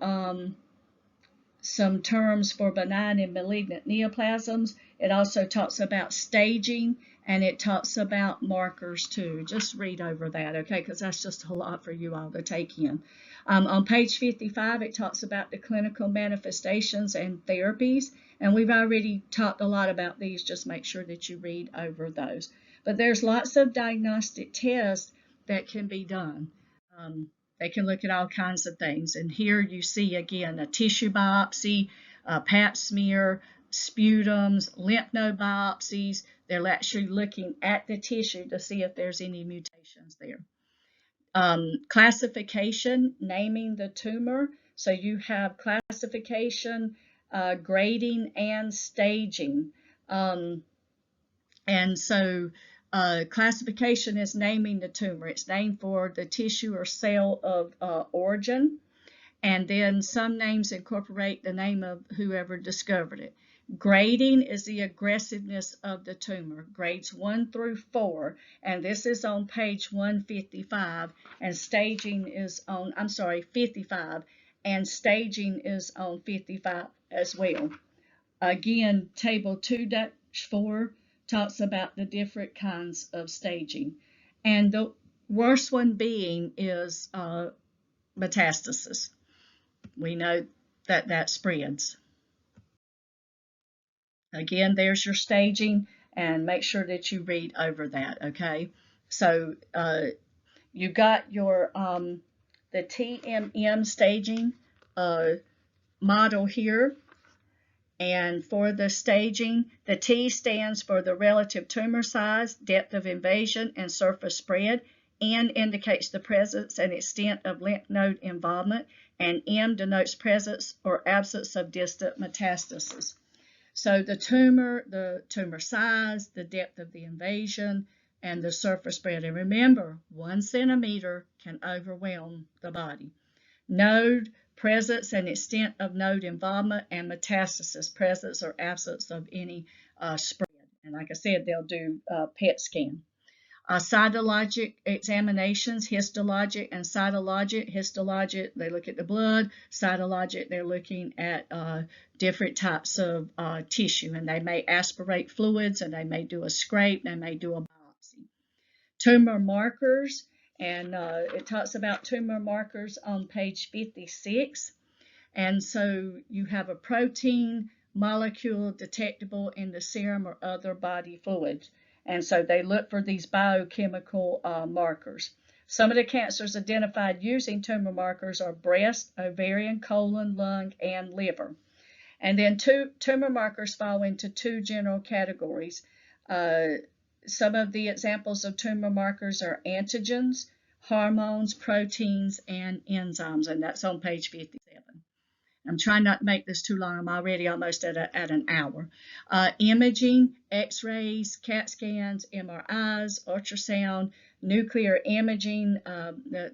some terms for benign and malignant neoplasms. It also talks about staging, and it talks about markers too. Just read over that, okay, because that's just a lot for you all to take in. On page 55, it talks about the clinical manifestations and therapies, and we've already talked a lot about these. Just make sure that you read over those. But there's lots of diagnostic tests that can be done. They can look at all kinds of things. And here you see, again, a tissue biopsy, a pap smear, sputums, lymph node biopsies. They're actually looking at the tissue to see if there's any mutations there. Classification, naming the tumor. So you have classification, grading, and staging. And so classification is naming the tumor. It's named for the tissue or cell of origin. And then some names incorporate the name of whoever discovered it. Grading is the aggressiveness of the tumor, grades 1 through 4, and this is on page 155, and staging is on, 55, and staging is on 55 as well. Again, table 2-4 talks about the different kinds of staging, and the worst one being is metastasis. we know that that spreads. Again, there's your staging, and make sure that you read over that, okay? So you got your the TMM staging model here. And for the staging, the T stands for the relative tumor size, depth of invasion, and surface spread. N indicates the presence and extent of lymph node involvement, and M denotes presence or absence of distant metastasis. So the tumor size, the depth of the invasion, and the surface spread. And remember, 1 centimeter can overwhelm the body. Node, presence and extent of node involvement, and metastasis, presence or absence of any spread. And like I said, they'll do PET scan. Cytologic examinations, histologic and cytologic. Histologic, they look at the blood. Cytologic, they're looking at different types of tissue, and they may aspirate fluids, and they may do a scrape, they may do a biopsy. Tumor markers, and it talks about tumor markers on page 56. And so you have a protein molecule detectable in the serum or other body fluids. And so they look for these biochemical markers. Some of the cancers identified using tumor markers are breast, ovarian, colon, lung, and liver. And then tumor markers fall into 2 general categories. Some of the examples of tumor markers are antigens, hormones, proteins, and enzymes, and that's on page 57. I'm trying not to make this too long. I'm already almost at an hour. Imaging, x-rays, CAT scans, MRIs, ultrasound, nuclear imaging,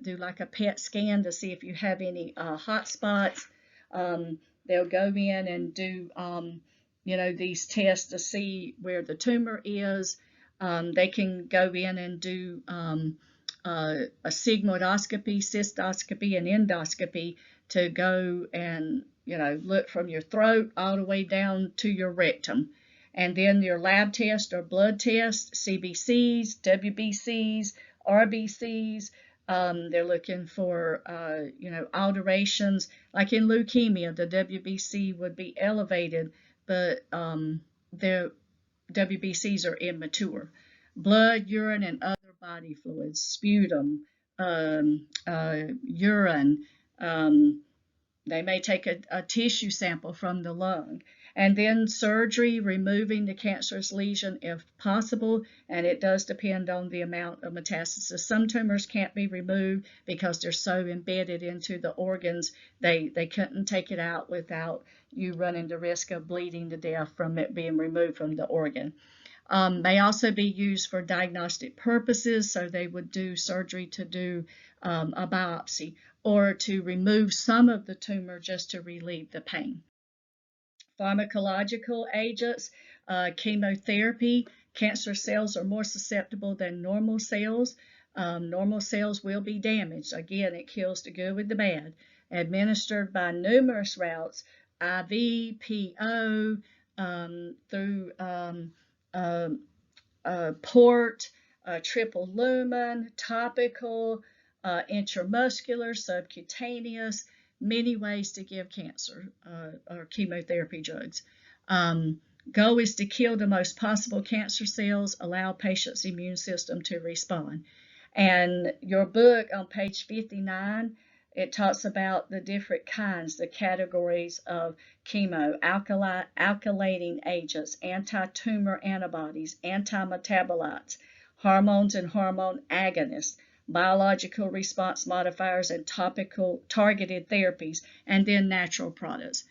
do like a PET scan to see if you have any hot spots. They'll go in and do, these tests to see where the tumor is. They can go in and do a sigmoidoscopy, cystoscopy, and endoscopy to go and look from your throat all the way down to your rectum. And then your lab test or blood test, CBCs, WBCs, RBCs, they're looking for alterations. Like in leukemia, the WBC would be elevated, but their WBCs are immature. Blood, urine, and other body fluids, sputum, urine. They may take a tissue sample from the lung. And then surgery, removing the cancerous lesion if possible, and it does depend on the amount of metastasis. Some tumors can't be removed because they're so embedded into the organs, they couldn't take it out without you running the risk of bleeding to death from it being removed from the organ. May also be used for diagnostic purposes, so they would do surgery to do a biopsy or to remove some of the tumor just to relieve the pain. Pharmacological agents, chemotherapy. Cancer cells are more susceptible than normal cells. Normal cells will be damaged. Again, it kills the good with the bad. Administered by numerous routes, IV, PO, through port, triple lumen, topical, intramuscular, subcutaneous, many ways to give cancer or chemotherapy drugs. Goal is to kill the most possible cancer cells, allow patient's immune system to respond. And your book on page 59, it talks about the different kinds, the categories of chemo, alkylating agents, anti-tumor antibodies, anti-metabolites, hormones and hormone agonists, biological response modifiers, and topical targeted therapies, and then natural products.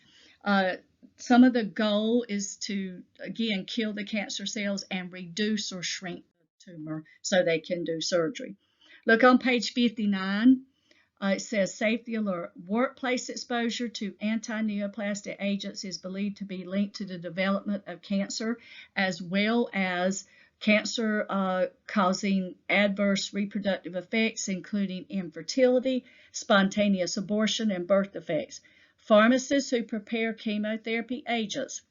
Some of the goal is to, again, kill the cancer cells and reduce or shrink the tumor so they can do surgery. Look on page 59. It says safety alert. Workplace exposure to anti-neoplastic agents is believed to be linked to the development of cancer, as well as cancer causing adverse reproductive effects, including infertility, spontaneous abortion, and birth defects. Pharmacists who prepare chemotherapy agents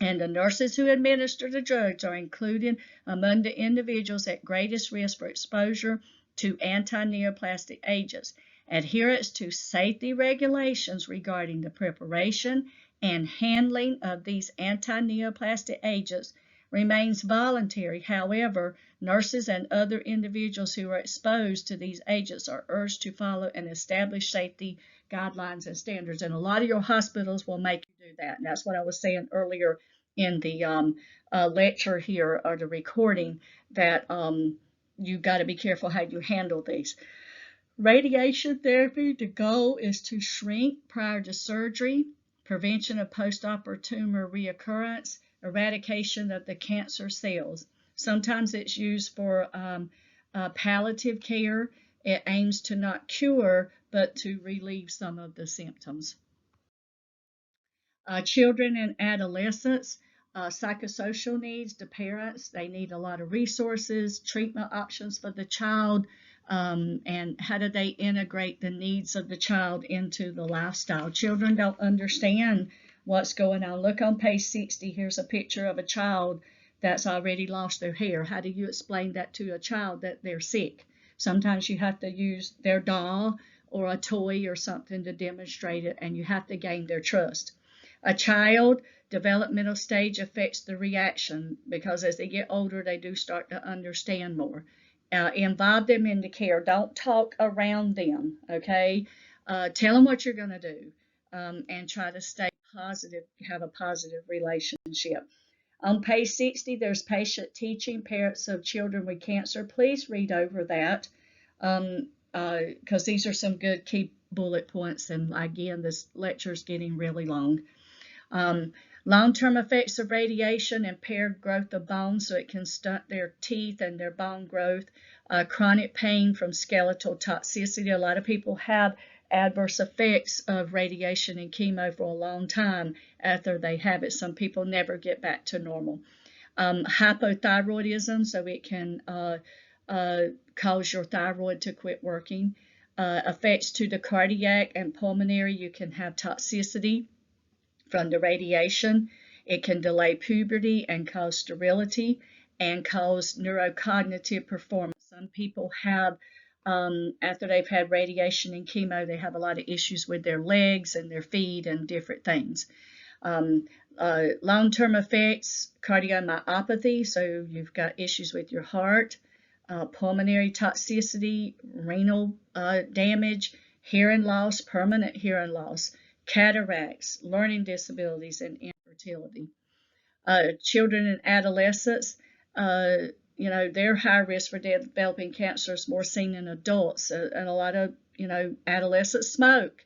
and the nurses who administer the drugs are included among the individuals at greatest risk for exposure to anti-neoplastic agents. Adherence to safety regulations regarding the preparation and handling of these anti-neoplastic agents remains voluntary. However, nurses and other individuals who are exposed to these agents are urged to follow and establish safety guidelines and standards. And a lot of your hospitals will make you do that. And that's what I was saying earlier in the lecture here, or the recording, that you got to be careful how you handle these. Radiation therapy, the goal is to shrink prior to surgery, prevention of post-operative tumor reoccurrence, eradication of the cancer cells. Sometimes it's used for palliative care. It aims to not cure, but to relieve some of the symptoms. Children and adolescents, psychosocial needs, the parents, they need a lot of resources, treatment options for the child, and how do they integrate the needs of the child into the lifestyle. Children don't understand what's going on. Look on page 60, here's a picture of a child that's already lost their hair. How do you explain that to a child that they're sick? Sometimes you have to use their doll or a toy or something to demonstrate it, and you have to gain their trust. A child developmental stage affects the reaction, because as they get older, they do start to understand more. Involve them in the care. Don't talk around them, okay? Tell them what you're going to do, and try to stay positive, have a positive relationship. On page 60, there's patient teaching, parents of children with cancer. Please read over that, because these are some good key bullet points. And again, this lecture is getting really long. Long-term effects of radiation: impaired growth of bone, so it can stunt their teeth and their bone growth. Chronic pain from skeletal toxicity. A lot of people have adverse effects of radiation and chemo for a long time after they have it. Some people never get back to normal. Hypothyroidism, so it can cause your thyroid to quit working. Effects to the cardiac and pulmonary: you can have toxicity from the radiation. It can delay puberty and cause sterility and cause neurocognitive performance. Some people have, after they've had radiation and chemo, they have a lot of issues with their legs and their feet and different things. Long-term effects: cardiomyopathy, so you've got issues with your heart, pulmonary toxicity, renal damage, hearing loss, permanent hearing loss, cataracts, learning disabilities, and infertility. Children and adolescents, they're high risk for developing cancers, more seen in adults, and a lot of, adolescents smoke.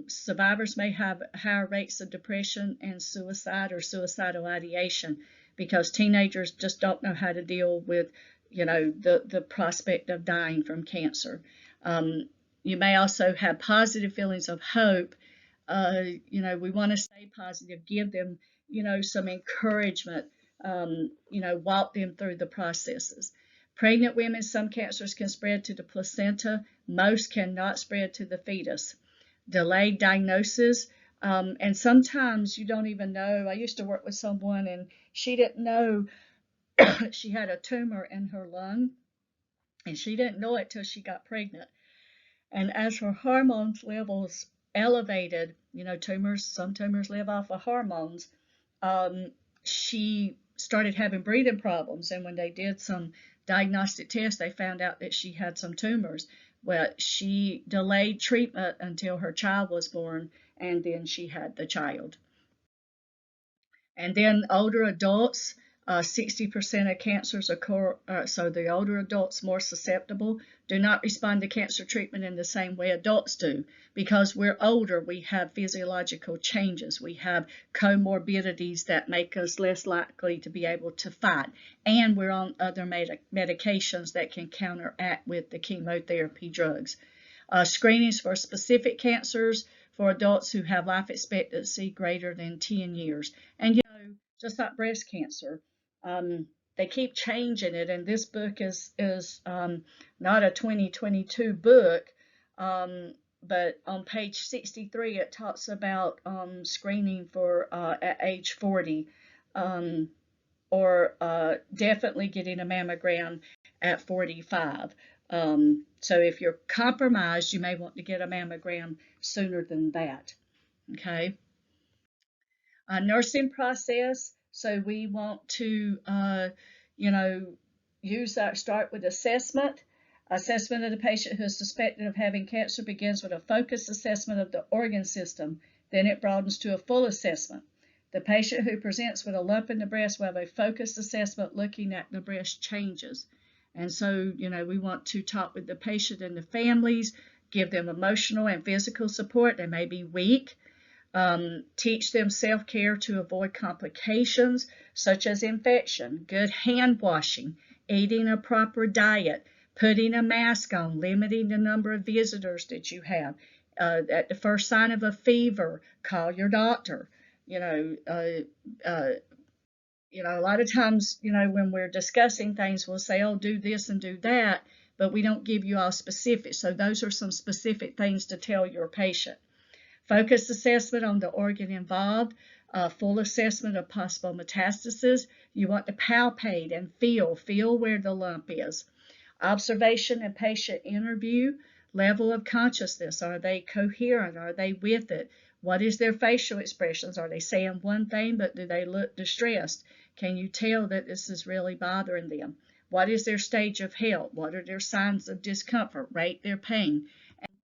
Survivors may have higher rates of depression and suicide or suicidal ideation, because teenagers just don't know how to deal with, the prospect of dying from cancer. You may also have positive feelings of hope. We want to stay positive, give them, some encouragement, walk them through the processes. Pregnant women, some cancers can spread to the placenta. Most cannot spread to the fetus. Delayed diagnosis, and sometimes you don't even know. I used to work with someone, and she didn't know she had a tumor in her lung, and she didn't know it till she got pregnant. And as her hormones levels elevated, some tumors live off of hormones, she started having breathing problems. And when they did some diagnostic tests, they found out that she had some tumors. Well, she delayed treatment until her child was born, and then she had the child. And then older adults, 60% of cancers occur, so the older adults more susceptible, do not respond to cancer treatment in the same way adults do. Because we're older, we have physiological changes. We have comorbidities that make us less likely to be able to fight. And we're on other medications that can counteract with the chemotherapy drugs. Screenings for specific cancers for adults who have life expectancy greater than 10 years. And just like breast cancer, they keep changing it, and this book is not a 2022 book, but on page 63 it talks about screening for at age 40, or definitely getting a mammogram at 45. So if you're compromised, you may want to get a mammogram sooner than that. Okay. Nursing process. So we want to, you know, start with assessment. Assessment of the patient who is suspected of having cancer begins with a focused assessment of the organ system. Then it broadens to a full assessment. The patient who presents with a lump in the breast will have a focused assessment looking at the breast changes. And so, we want to talk with the patient and the families, give them emotional and physical support. They may be weak. Teach them self-care to avoid complications such as infection, good hand washing, eating a proper diet, putting a mask on, limiting the number of visitors that you have. At the first sign of a fever, call your doctor. A lot of times, when we're discussing things, we'll say, oh, do this and do that, but we don't give you all specifics. So those are some specific things to tell your patient. Focused assessment on the organ involved, full assessment of possible metastasis. You want to palpate and feel where the lump is. Observation and patient interview, level of consciousness. Are they coherent? Are they with it? What is their facial expressions? Are they saying one thing, but do they look distressed? Can you tell that this is really bothering them? What is their stage of health? What are their signs of discomfort? Rate their pain.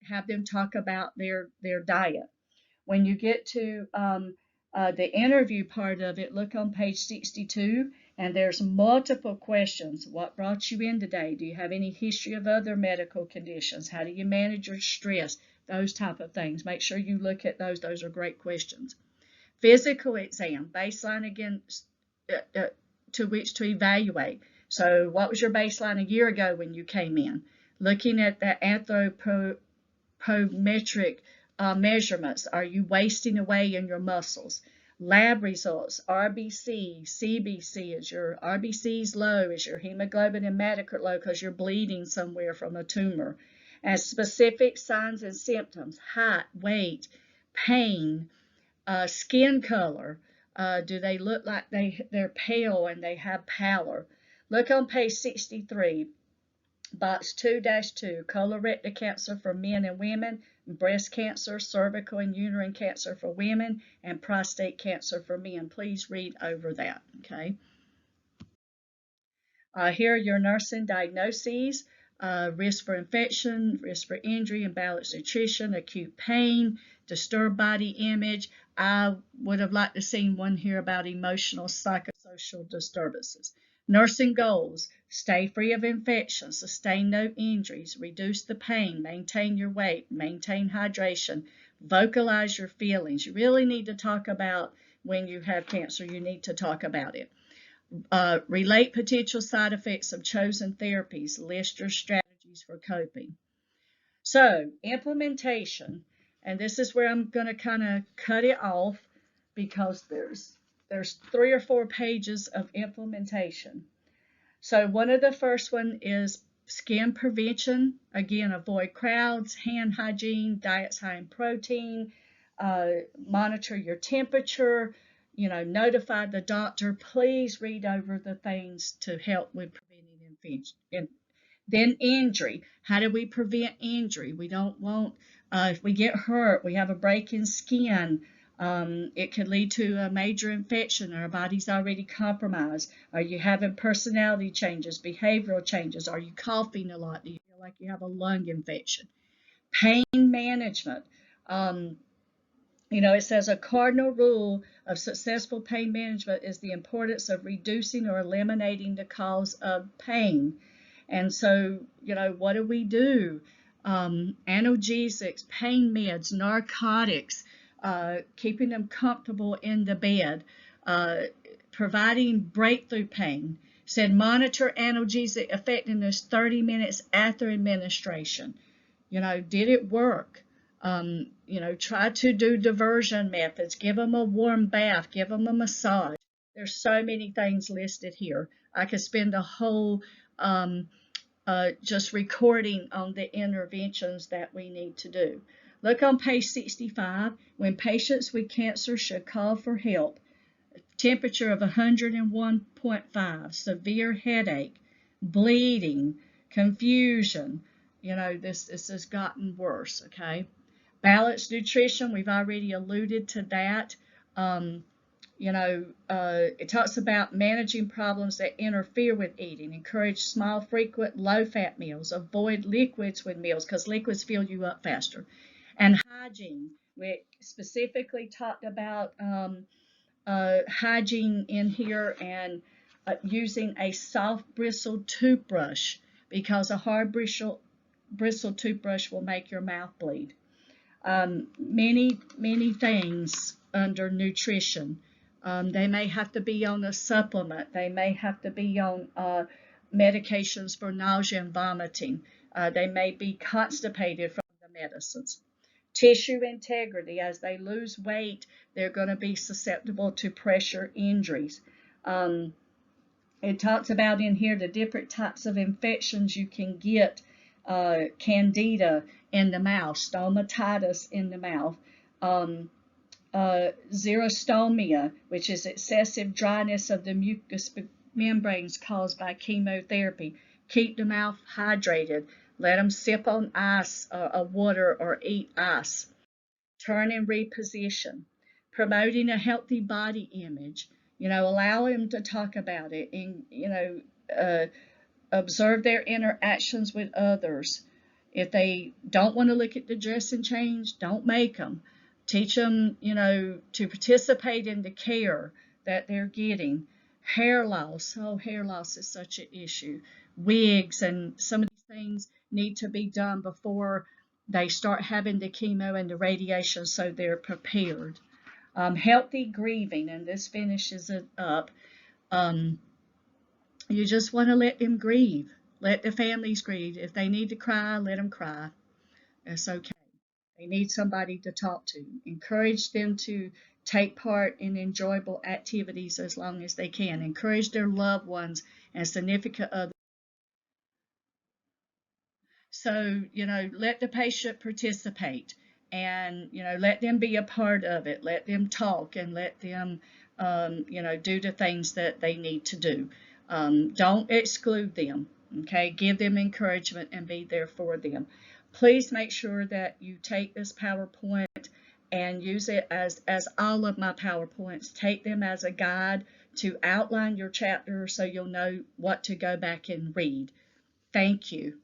Have them talk about their diet. When you get to the interview part of it, look on page 62, and there's multiple questions. What brought you in today? Do you have any history of other medical conditions? How do you manage your stress? Those type of things. Make sure you look at those. Those are great questions. Physical exam, baseline against to which to evaluate. So what was your baseline a year ago when you came in? Looking at the anthropometric measurements. Are you wasting away in your muscles? Lab results, RBC, CBC. Is your RBCs low? Is your hemoglobin and hematocrit low because you're bleeding somewhere from a tumor? And specific signs and symptoms, height, weight, pain, skin color. Do they look like they're pale and they have pallor? Look on page 63. Box 2-2, colorectal cancer for men and women, breast cancer, cervical and uterine cancer for women, and prostate cancer for men. Please read over that, okay? Here are your nursing diagnoses, risk for infection, risk for injury, imbalanced nutrition, acute pain, disturbed body image. I would have liked to seen one here about emotional psychosocial disturbances. Nursing goals, stay free of infection, sustain no injuries, reduce the pain, maintain your weight, maintain hydration, vocalize your feelings. You really need to talk about when you have cancer, you need to talk about it. Relate potential side effects of chosen therapies, list your strategies for coping. So, implementation, and this is where I'm going to kind of cut it off because there's 3 or 4 pages of implementation. So one of the first one is skin prevention. Again, avoid crowds, hand hygiene, diets high in protein, monitor your temperature, notify the doctor. Please read over the things to help with preventing infection. Then injury. How do we prevent injury? We don't want, if we get hurt, we have a break in skin, it could lead to a major infection. Our body's already compromised. Are you having personality changes, behavioral changes? Are you coughing a lot? Do you feel like you have a lung infection? Pain management. It says a cardinal rule of successful pain management is the importance of reducing or eliminating the cause of pain. And so, what do we do? Analgesics, pain meds, narcotics, keeping them comfortable in the bed, providing breakthrough pain. Said monitor analgesic effectiveness 30 minutes after administration. Did it work? Try to do diversion methods. Give them a warm bath. Give them a massage. There's so many things listed here. I could spend a whole just recording on the interventions that we need to do. Look on page 65. When patients with cancer should call for help, temperature of 101.5, severe headache, bleeding, confusion. This has gotten worse, okay? Balanced nutrition, we've already alluded to that. Um, it talks about managing problems that interfere with eating. Encourage small, frequent, low-fat meals. Avoid liquids with meals because liquids fill you up faster. And hygiene, we specifically talked about hygiene in here and using a soft bristled toothbrush because a hard bristled toothbrush will make your mouth bleed. Many things under nutrition. They may have to be on a supplement. They may have to be on medications for nausea and vomiting. They may be constipated from the medicines. Tissue integrity, as they lose weight, they're going to be susceptible to pressure injuries. It talks about in here the different types of infections you can get, candida in the mouth, stomatitis in the mouth, xerostomia, which is excessive dryness of the mucous membranes caused by chemotherapy. Keep the mouth hydrated. Let them sip on ice, water, or eat ice. Turn and reposition. Promoting a healthy body image. Allow them to talk about it and, observe their interactions with others. If they don't want to look at the dress and change, don't make them. Teach them, to participate in the care that they're getting. Hair loss. Oh, hair loss is such an issue. Wigs and some of these things need to be done before they start having the chemo and the radiation so they're prepared. Healthy grieving, and this finishes it up. You just want to let them grieve. Let the families grieve. If they need to cry, let them cry. It's okay. They need somebody to talk to. Encourage them to take part in enjoyable activities as long as they can. Encourage their loved ones and significant others. So, let the patient participate and, let them be a part of it. Let them talk and let them, do the things that they need to do. Don't exclude them, okay? Give them encouragement and be there for them. Please make sure that you take this PowerPoint and use it as all of my PowerPoints. Take them as a guide to outline your chapter so you'll know what to go back and read. Thank you.